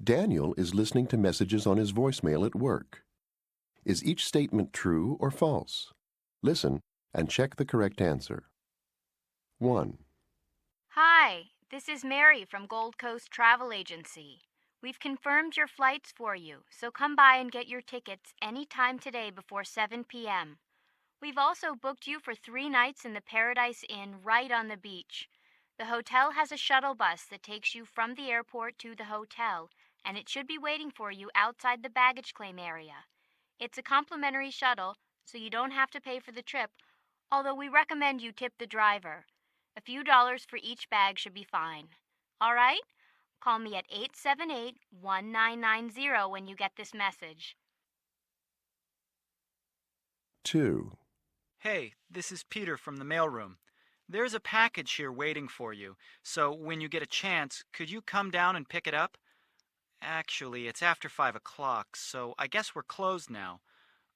S1: Daniel is listening to messages on his voicemail at work. Is each statement true or false? Listen and check the correct answer. 1.
S2: Hi, this is Mary from Gold Coast Travel Agency. We've confirmed your flights for you, so come by and get your tickets anytime today before 7 p.m. We've also booked you for 3 nights in the Paradise Inn right on the beach. The hotel has a shuttle bus that takes you from the airport to the hotel, and it should be waiting for you outside the baggage claim area. It's a complimentary shuttle, so you don't have to pay for the trip, although we recommend you tip the driver. A few dollars for each bag should be fine. All right? Call me at 878-1990 when you get this message.
S1: 2,
S4: Hey, this is Peter from the mailroom. There's a package here waiting for you, so when you get a chance, could you come down and pick it up? Actually, it's after 5 o'clock, so I guess we're closed now.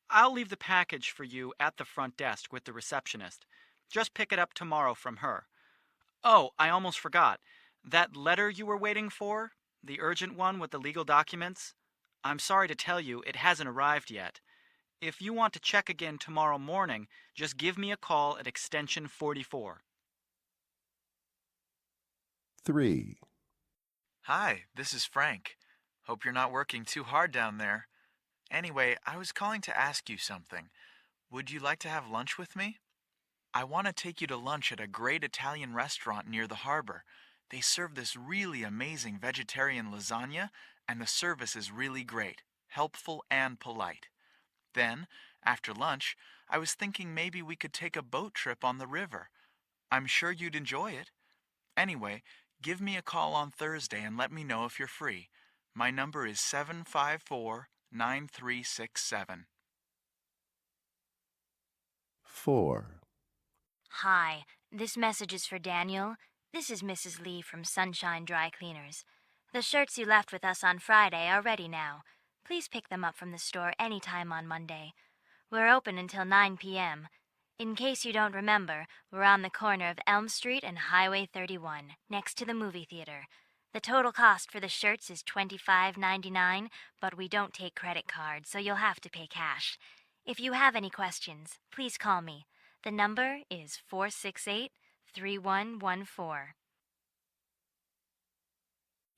S4: I'll leave the package for you at the front desk with the receptionist. Just pick it up tomorrow from her. Oh, I almost forgot. That letter you were waiting for, the urgent one with the legal documents, I'm sorry to tell you it hasn't arrived yet. If you want to check again tomorrow morning, just give me a call at extension 44.
S1: 3,
S3: Hi, this is Frank. Hope you're not working too hard down there. Anyway, I was calling to ask you something. Would you like to have lunch with me? I want to take you to lunch at a great Italian restaurant near the harbor. They serve this really amazing vegetarian lasagna, and the service is really great, helpful and polite. Then, after lunch, I was thinking maybe we could take a boat trip on the river. I'm sure you'd enjoy it. Anyway, give me a call on Thursday and let me know if you're free. My number is 754-9367.
S1: 4,
S5: Hi, this message is for Daniel. This is Mrs. Lee from Sunshine Dry Cleaners. The shirts you left with us on Friday are ready now. Please pick them up from the store anytime on Monday. We're open until 9 p.m. In case you don't remember, we're on the corner of Elm Street and Highway 31, next to the movie theater. The total cost for the shirts is $25.99, but we don't take credit cards, so you'll have to pay cash. If you have any questions, please call me. The number is 468-3114.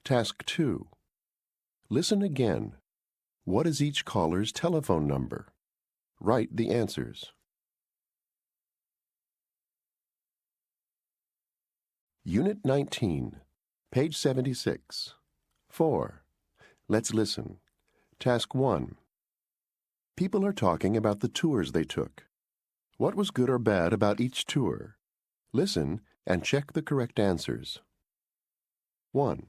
S1: Task 2. Listen again. What is each caller's telephone number? Write the answers. Unit 19, page 76. 4. Let's listen. Task 1. People are talking about the tours they took. What was good or bad about each tour? Listen and check the correct answers. 1.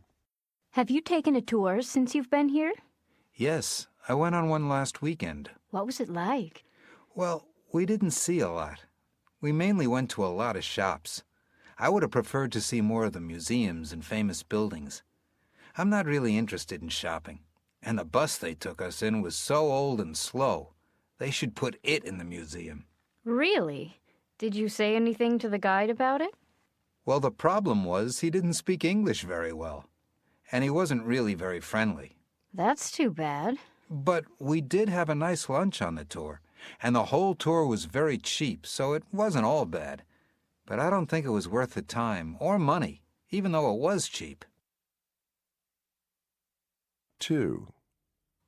S2: Have you taken a tour since you've been here?
S11: Yes, I went on one last weekend.
S2: What was it like?
S11: Well, we didn't see a lot. We mainly went to a lot of shops. I would have preferred to see more of the museums and famous buildings. I'm not really interested in shopping. And the bus they took us in was so old and slow. They should put it in the museum.
S2: Really? Did you say anything to the guide about it?
S11: Well, the problem was he didn't speak English very well. And he wasn't really very friendly.
S2: That's too bad.
S11: But we did have a nice lunch on the tour. And the whole tour was very cheap, so it wasn't all bad. But I don't think it was worth the time or money, even though it was cheap.
S1: 2.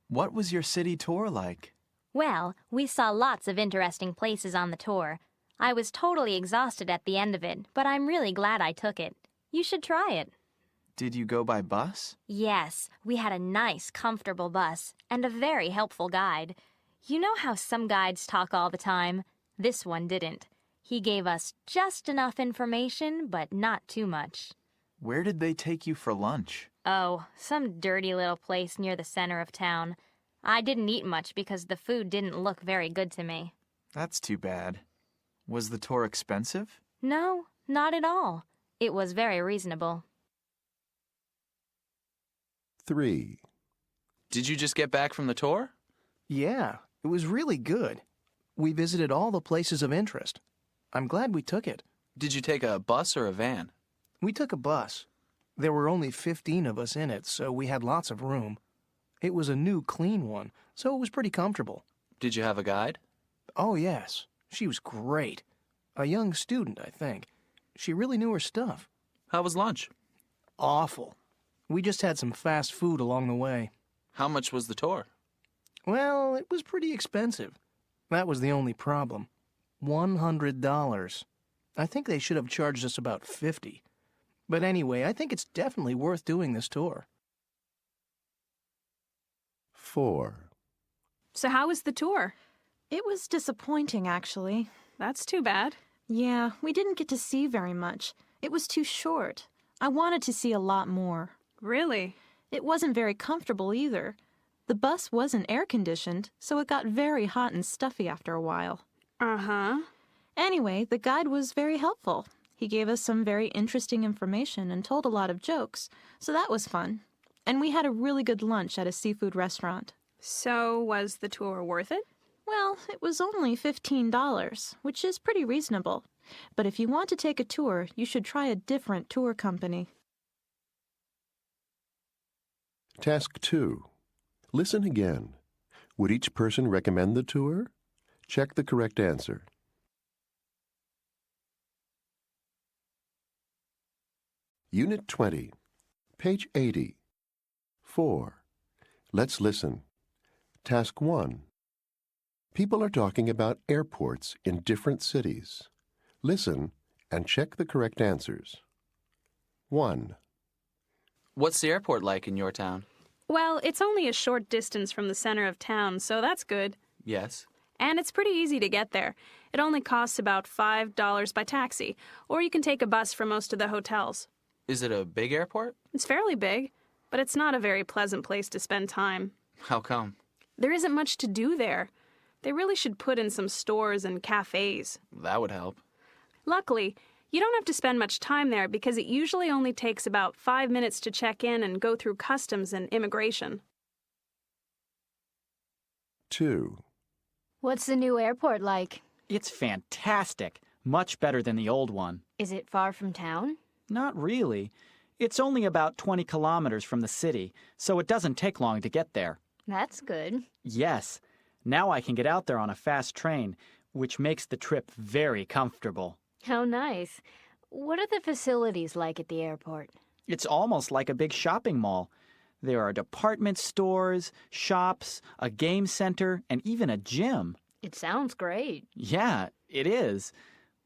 S3: What was your city tour like?
S5: Well, we saw lots of interesting places on the tour. I was totally exhausted at the end of it, but I'm really glad I took it. You should try it.
S3: Did you go by bus?
S5: Yes, we had a nice, comfortable bus and a very helpful guide. You know how some guides talk all the time? This one didn't. He gave us just enough information, but not too much.
S3: Where did they take you for lunch?
S5: Oh, some dirty little place near the center of town. I didn't eat much because the food didn't look very good to me.
S3: That's too bad. Was the tour expensive?
S5: No, not at all. It was very reasonable.
S1: 3.
S9: Did you just get back from the tour?
S8: Yeah, it was really good. We visited all the places of interest. I'm glad we took it.
S9: Did you take a bus or a van?
S8: We took a bus. There were only 15 of us in it, so we had lots of room. It was a new, clean one, so it was pretty comfortable.
S9: Did you have a guide?
S8: Oh, yes. She was great. A young student, I think. She really knew her stuff.
S9: How was lunch?
S8: Awful. We just had some fast food along the way.
S9: How much was the tour?
S8: Well, it was pretty expensive. That was the only problem. $100. I think they should have charged us about $50. But anyway, I think it's definitely worth doing this tour.
S1: 4.
S6: So how was the tour?
S7: It was disappointing, actually.
S6: That's too bad.
S7: Yeah, we didn't get to see very much. It was too short. I wanted to see a lot more.
S6: Really?
S7: It wasn't very comfortable either. The bus wasn't air-conditioned, so it got very hot and stuffy after a while.
S6: Uh-huh.
S7: Anyway, the guide was very helpful. He gave us some very interesting information and told a lot of jokes, so that was fun. And we had a really good lunch at a seafood restaurant.
S6: So was the tour worth it?
S7: Well, it was only $15, which is pretty reasonable. But if you want to take a tour, you should try a different tour company.
S1: Task 2. Listen again. Would each person recommend the tour? Check the correct answer. Unit 20, page 80. 4. Let's listen. Task 1. People are talking about airports in different cities. Listen and check the correct answers. 1.
S9: What's the airport like in your town?
S6: Well, it's only a short distance from the center of town, so that's good.
S9: Yes.
S6: And it's pretty easy to get there. It only costs about $5 by taxi, or you can take a bus from most of the hotels.
S9: Is it a big airport?
S6: It's fairly big, but it's not a very pleasant place to spend time.
S9: How come?
S6: There isn't much to do there. They really should put in some stores and cafes.
S9: That would help.
S6: Luckily, you don't have to spend much time there because it usually only takes about 5 minutes to check in and go through customs and immigration.
S1: 2.
S2: What's the new airport like?
S4: It's fantastic. Much better than the old one.
S2: Is it far from town?
S4: Not really. It's only about 20 kilometers from the city, so it doesn't take long to get there.
S2: That's good.
S4: Yes. Now I can get out there on a fast train, which makes the trip very comfortable.
S2: How nice. What are the facilities like at the airport?
S4: It's almost like a big shopping mall. There are department stores, shops, a game center, and even a gym.
S2: It sounds great.
S4: Yeah, it is.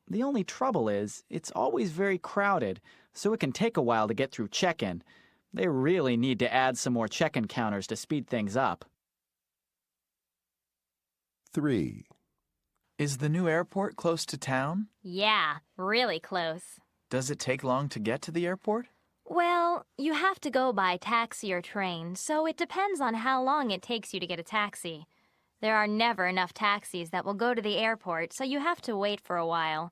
S4: The only trouble is, it's always very crowded, so it can take a while to get through check-in. They really need to add some more check-in counters to speed things up.
S1: 3.
S3: Is the new airport close to town?
S5: Yeah, really close.
S3: Does it take long to get to the airport?
S5: Well, you have to go by taxi or train, so it depends on how long it takes you to get a taxi. There are never enough taxis that will go to the airport, so you have to wait for a while.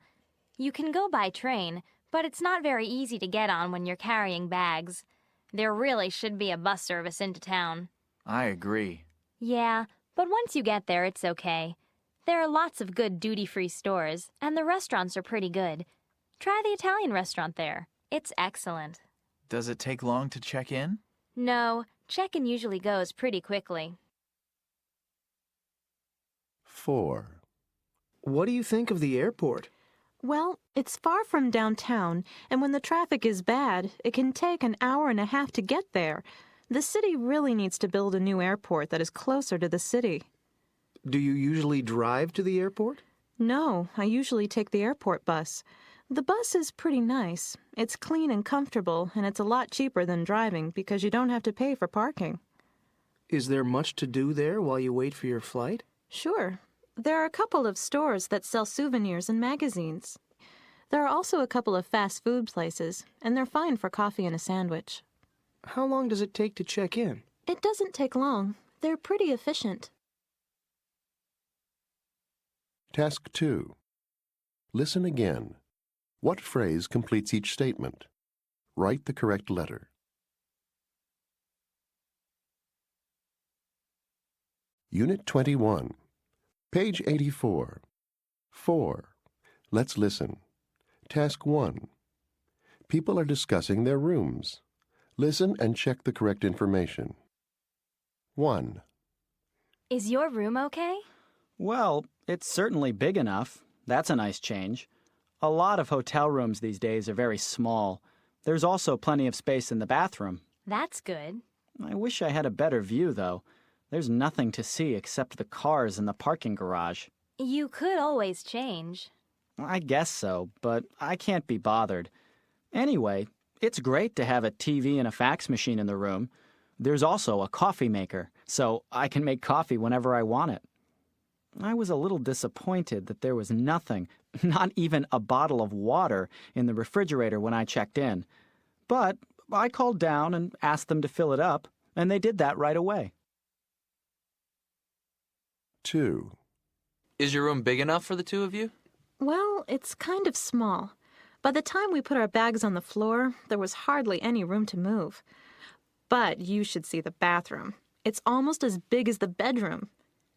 S5: You can go by train, but it's not very easy to get on when you're carrying bags. There really should be a bus service into town.
S3: I agree.
S5: Yeah, but once you get there, it's okay. There are lots of good duty-free stores, and the restaurants are pretty good. Try the Italian restaurant there. It's excellent.
S3: Does it take long to check in?
S5: No, check-in usually goes pretty quickly.
S1: 4.
S8: What do you think of the airport?
S7: Well, it's far from downtown, and when the traffic is bad, it can take an hour and a half to get there. The city really needs to build a new airport that is closer to the city.
S8: Do you usually drive to the airport?
S7: No, I usually take the airport bus. The bus is pretty nice. It's clean and comfortable, and it's a lot cheaper than driving because you don't have to pay for parking.
S8: Is there much to do there while you wait for your flight?
S7: Sure. There are a couple of stores that sell souvenirs and magazines. There are also a couple of fast food places, and they're fine for coffee and a sandwich.
S8: How long does it take to check in?
S7: It doesn't take long. They're pretty efficient.
S1: Task 2. Listen again. What phrase completes each statement? Write the correct letter. Unit 21, page 84. 4. Let's listen. Task 1. People are discussing their rooms. Listen and check the correct information. 1.
S5: Is your room okay?
S4: Well, it's certainly big enough. That's a nice change. A lot of hotel rooms these days are very small. There's also plenty of space in the bathroom.
S5: That's good.
S4: I wish I had a better view, though. There's nothing to see except the cars in the parking garage.
S5: You could always change.
S4: I guess so, but I can't be bothered. Anyway, it's great to have a TV and a fax machine in the room. There's also a coffee maker, so I can make coffee whenever I want it. I was a little disappointed that there was nothing, not even a bottle of water, in the refrigerator when I checked in. But I called down and asked them to fill it up, and they did that right away.
S1: 2.
S9: Is your room big enough for the two of you?
S7: Well, it's kind of small. By the time we put our bags on the floor, there was hardly any room to move. But you should see the bathroom. It's almost as big as the bedroom.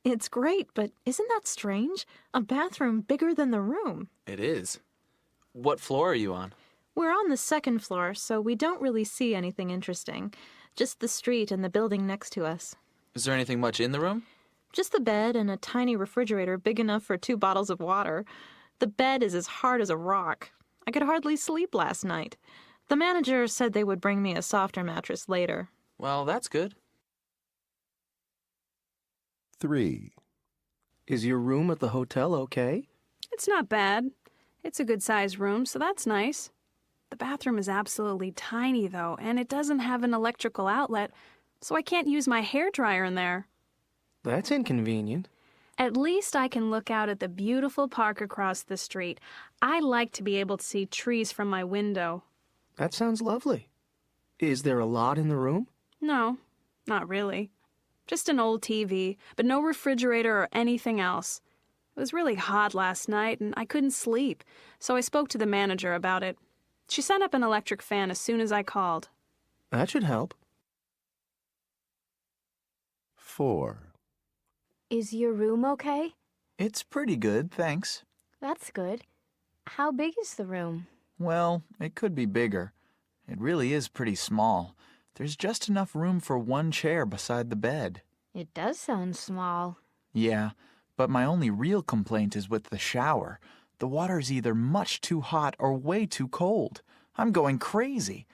S7: It's great, but isn't that strange? A bathroom bigger than the room.
S9: It is. What floor are you on?
S7: We're on the second floor, so we don't really see anything interesting. Just the street and the building next to us.
S9: Is there anything much in the room?
S7: Just the bed and a tiny refrigerator big enough for 2 bottles of water. The bed is as hard as a rock. I could hardly sleep last night. The manager said they would bring me a softer mattress later.
S9: Well, that's good.
S1: 3.
S8: Is your room at the hotel okay?
S6: It's not bad. It's a good-sized room, so that's nice. The bathroom is absolutely tiny, though, and it doesn't have an electrical outlet, so I can't use my hairdryer in there.
S8: That's inconvenient.
S6: At least I can look out at the beautiful park across the street. I like to be able to see trees from my window.
S8: That sounds lovely. Is there a lot in the room?
S6: No, not really. Just an old TV, but no refrigerator or anything else. It was really hot last night, and I couldn't sleep, so I spoke to the manager about it. She sent up an electric fan as soon as I called.
S8: That should help.
S1: 4.
S2: Is your room okay?
S3: It's pretty good, thanks.
S2: That's good. How big is the room?
S3: Well, it could be bigger. It really is pretty small. There's just enough room for one chair beside the bed.
S2: It does sound small.
S3: Yeah, but my only real complaint is with the shower. The water's either much too hot or way too cold. I'm going crazy.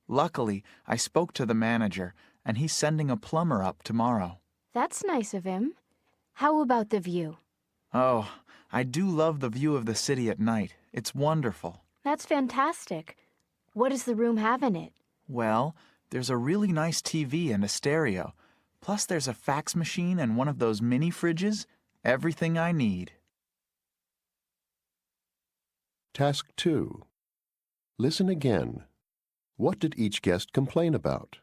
S3: Luckily, I spoke to the manager, and he's sending a plumber up tomorrow.
S2: That's nice of him. How about the view?
S3: Oh, I do love the view of the city at night. It's wonderful.
S2: That's fantastic. What does the room have in it?
S3: Well, there's a really nice TV and a stereo. Plus there's a fax machine and one of those mini fridges. Everything I need.
S1: Task 2. Listen again. What did each guest complain about?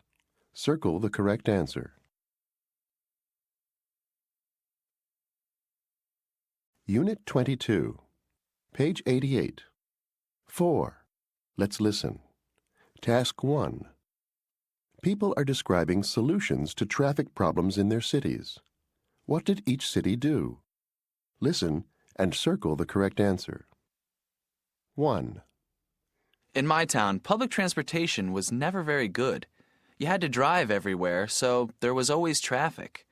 S1: Circle the correct answer. Unit 22. Page 88. 4. Let's listen. Task 1. People are describing solutions to traffic problems in their cities. What did each city do? Listen and circle the correct answer. 1.
S9: In my town, public transportation was never very good. You had to drive everywhere, so there was always traffic.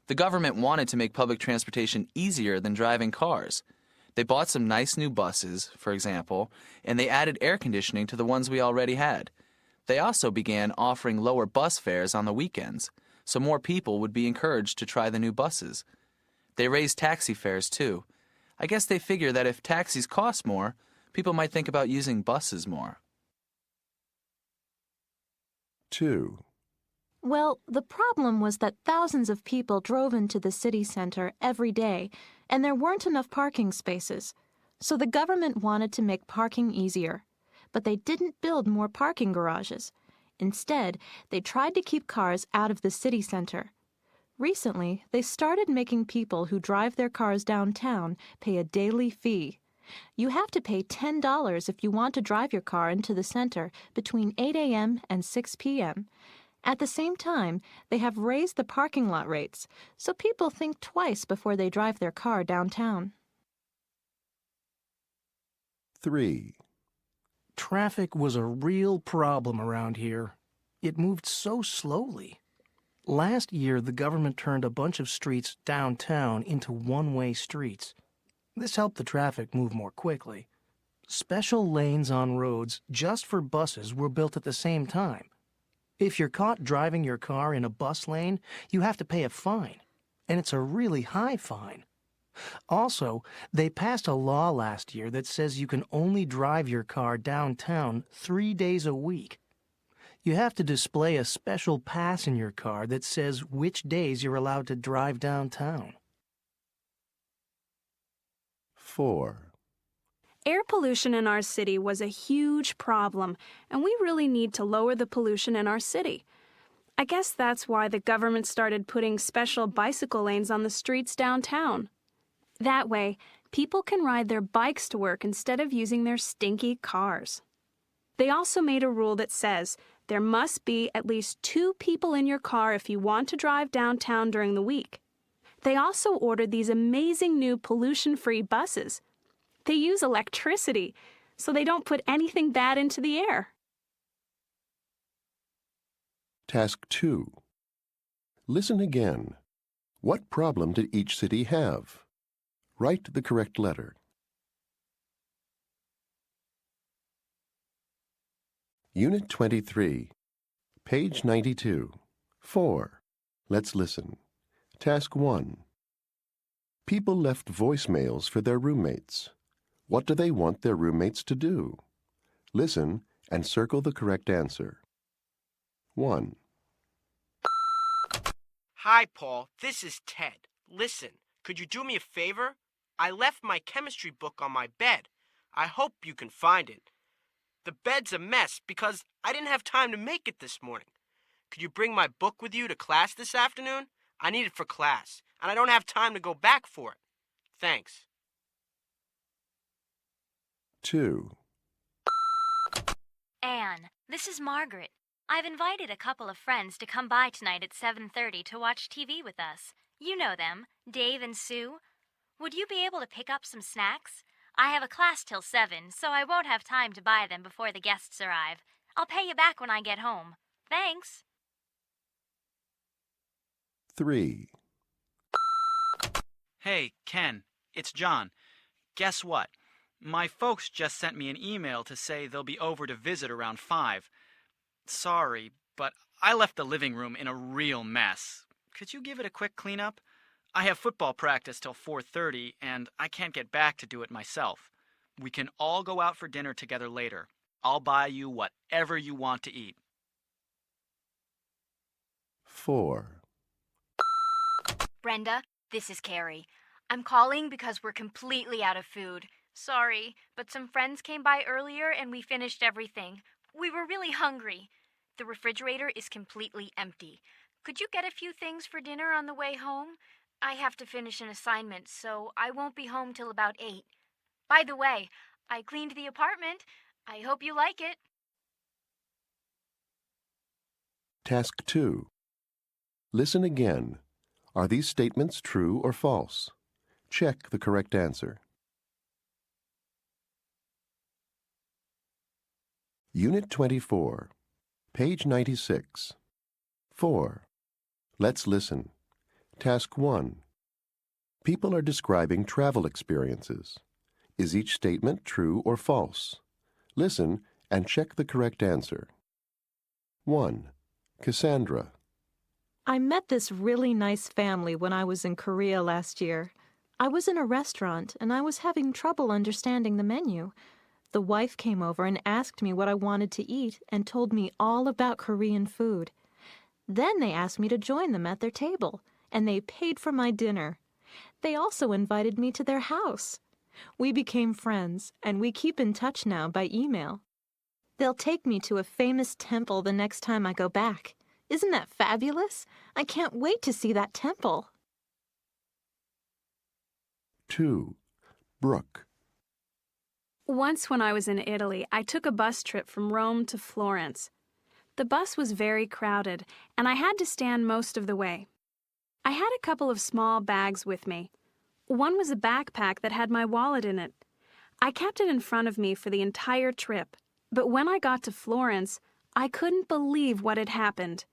S9: The government wanted to make public transportation easier than driving cars. They bought some nice new buses, for example, and they added air conditioning to the ones we already had. They also began offering lower bus fares on the weekends, so more people would be encouraged to try the new buses. They raised taxi fares, too. I guess they figure that if taxis cost more, people might think about using buses more.
S1: 2.
S7: Well, the problem was that thousands of people drove into the city center every day, and there weren't enough parking spaces. So the government wanted to make parking easier. But they didn't build more parking garages. Instead, they tried to keep cars out of the city center. Recently, they started making people who drive their cars downtown pay a daily fee. You have to pay $10 if you want to drive your car into the center between 8 a.m. and 6 p.m. At the same time, they have raised the parking lot rates, so people think twice before they drive their car downtown.
S1: 3.
S8: Traffic was a real problem around here. It moved so slowly. Last year, the government turned a bunch of streets downtown into one-way streets. This helped the traffic move more quickly. Special lanes on roads just for buses were built at the same time. If you're caught driving your car in a bus lane, you have to pay a fine, and it's a really high fine. Also, they passed a law last year that says you can only drive your car downtown 3 days a week. You have to display a special pass in your car that says which days you're allowed to drive downtown.
S1: 4.
S6: Air pollution in our city was a huge problem, and we really need to lower the pollution in our city. I guess that's why the government started putting special bicycle lanes on the streets downtown. That way, people can ride their bikes to work instead of using their stinky cars. They also made a rule that says there must be at least 2 people in your car if you want to drive downtown during the week. They also ordered these amazing new pollution-free buses. They use electricity, so they don't put anything bad into the air.
S1: Task 2. Listen again. What problem did each city have? Write the correct letter. Unit 23, page 92. 4. Let's listen. Task 1. People left voicemails for their roommates. What do they want their roommates to do? Listen and circle the correct answer. 1.
S12: Hi, Paul. This is Ted. Listen, could you do me a favor? I left my chemistry book on my bed. I hope you can find it. The bed's a mess because I didn't have time to make it this morning. Could you bring my book with you to class this afternoon? I need it for class, and I don't have time to go back for it. Thanks.
S1: 2.
S5: Anne, this is Margaret. I've invited a couple of friends to come by tonight at 7:30 to watch TV with us. You know them, Dave and Sue. Would you be able to pick up some snacks? I have a class till 7, so I won't have time to buy them before the guests arrive. I'll pay you back when I get home. Thanks.
S1: 3.
S4: Hey, Ken, it's John. Guess what? My folks just sent me an email to say they'll be over to visit around 5. Sorry, but I left the living room in a real mess. Could you give it a quick cleanup? I have football practice till 4:30, and I can't get back to do it myself. We can all go out for dinner together later. I'll buy you whatever you want to eat.
S1: 4.
S2: Brenda, this is Carrie. I'm calling because we're completely out of food. Sorry, but some friends came by earlier and we finished everything. We were really hungry. The refrigerator is completely empty. Could you get a few things for dinner on the way home? I have to finish an assignment, so I won't be home till about 8. By the way, I cleaned the apartment. I hope you like it.
S1: Task 2. Listen again. Are these statements true or false? Check the correct answer. Unit 24, page 96. 4. Let's listen. Task 1. People are describing travel experiences. Is each statement true or false? Listen and check the correct answer. 1. Cassandra.
S7: I met this really nice family when I was in Korea last year. I was in a restaurant and I was having trouble understanding the menu. The wife came over and asked me what I wanted to eat and told me all about Korean food. Then they asked me to join them at their table, and they paid for my dinner. They also invited me to their house. We became friends, and we keep in touch now by email. They'll take me to a famous temple the next time I go back. Isn't that fabulous? I can't wait to see that temple.
S1: 2. Brooke.
S6: Once when I was in Italy, I took a bus trip from Rome to Florence. The bus was very crowded, and I had to stand most of the way. I had a couple of small bags with me. One was a backpack that had my wallet in it. I kept it in front of me for the entire trip, but when I got to Florence, I couldn't believe what had happened.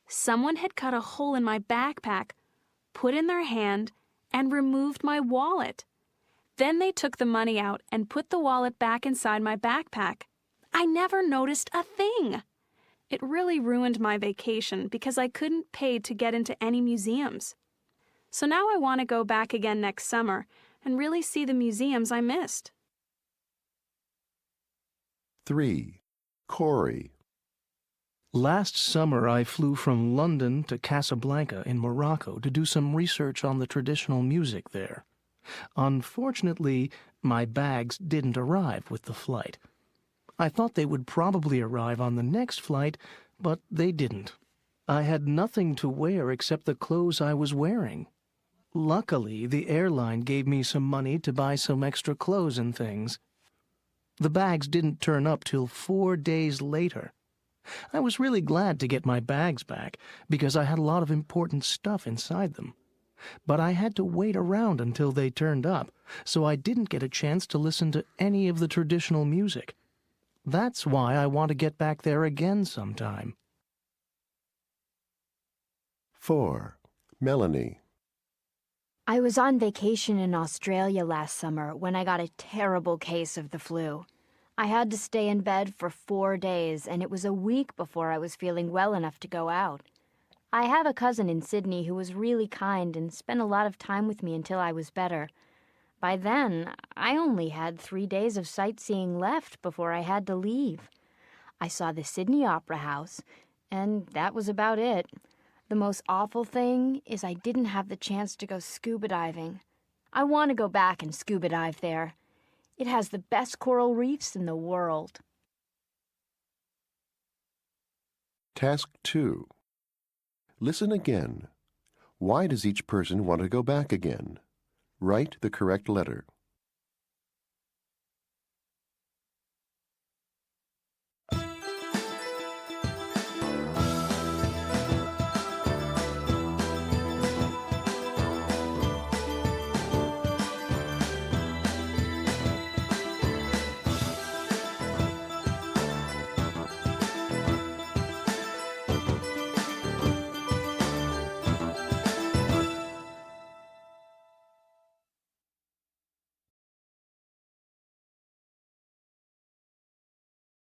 S6: Someone had cut a hole in my backpack, put in their hand, and removed my wallet. Then they took the money out and put the wallet back inside my backpack. I never noticed a thing. It really ruined my vacation because I couldn't pay to get into any museums. So now I want to go back again next summer and really see the museums I missed.
S1: 3. Corey.
S8: Last summer, I flew from London to Casablanca in Morocco to do some research on the traditional music there. Unfortunately, my bags didn't arrive with the flight. I thought they would probably arrive on the next flight, but they didn't. I had nothing to wear except the clothes I was wearing. Luckily, the airline gave me some money to buy some extra clothes and things. The bags didn't turn up till 4 days later. I was really glad to get my bags back because I had a lot of important stuff inside them. But I had to wait around until they turned up, so I didn't get a chance to listen to any of the traditional music. That's why I want to get back there again sometime.
S1: 4. Melanie.
S2: I was on vacation in Australia last summer when I got a terrible case of the flu. I had to stay in bed for 4 days, and it was a week before I was feeling well enough to go out. I have a cousin in Sydney who was really kind and spent a lot of time with me until I was better. By then, I only had 3 days of sightseeing left before I had to leave. I saw the Sydney Opera House, and that was about it. The most awful thing is I didn't have the chance to go scuba diving. I want to go back and scuba dive there. It has the best coral reefs in the world.
S1: Task 2. Listen again. Why does each person want to go back again? Write the correct letter.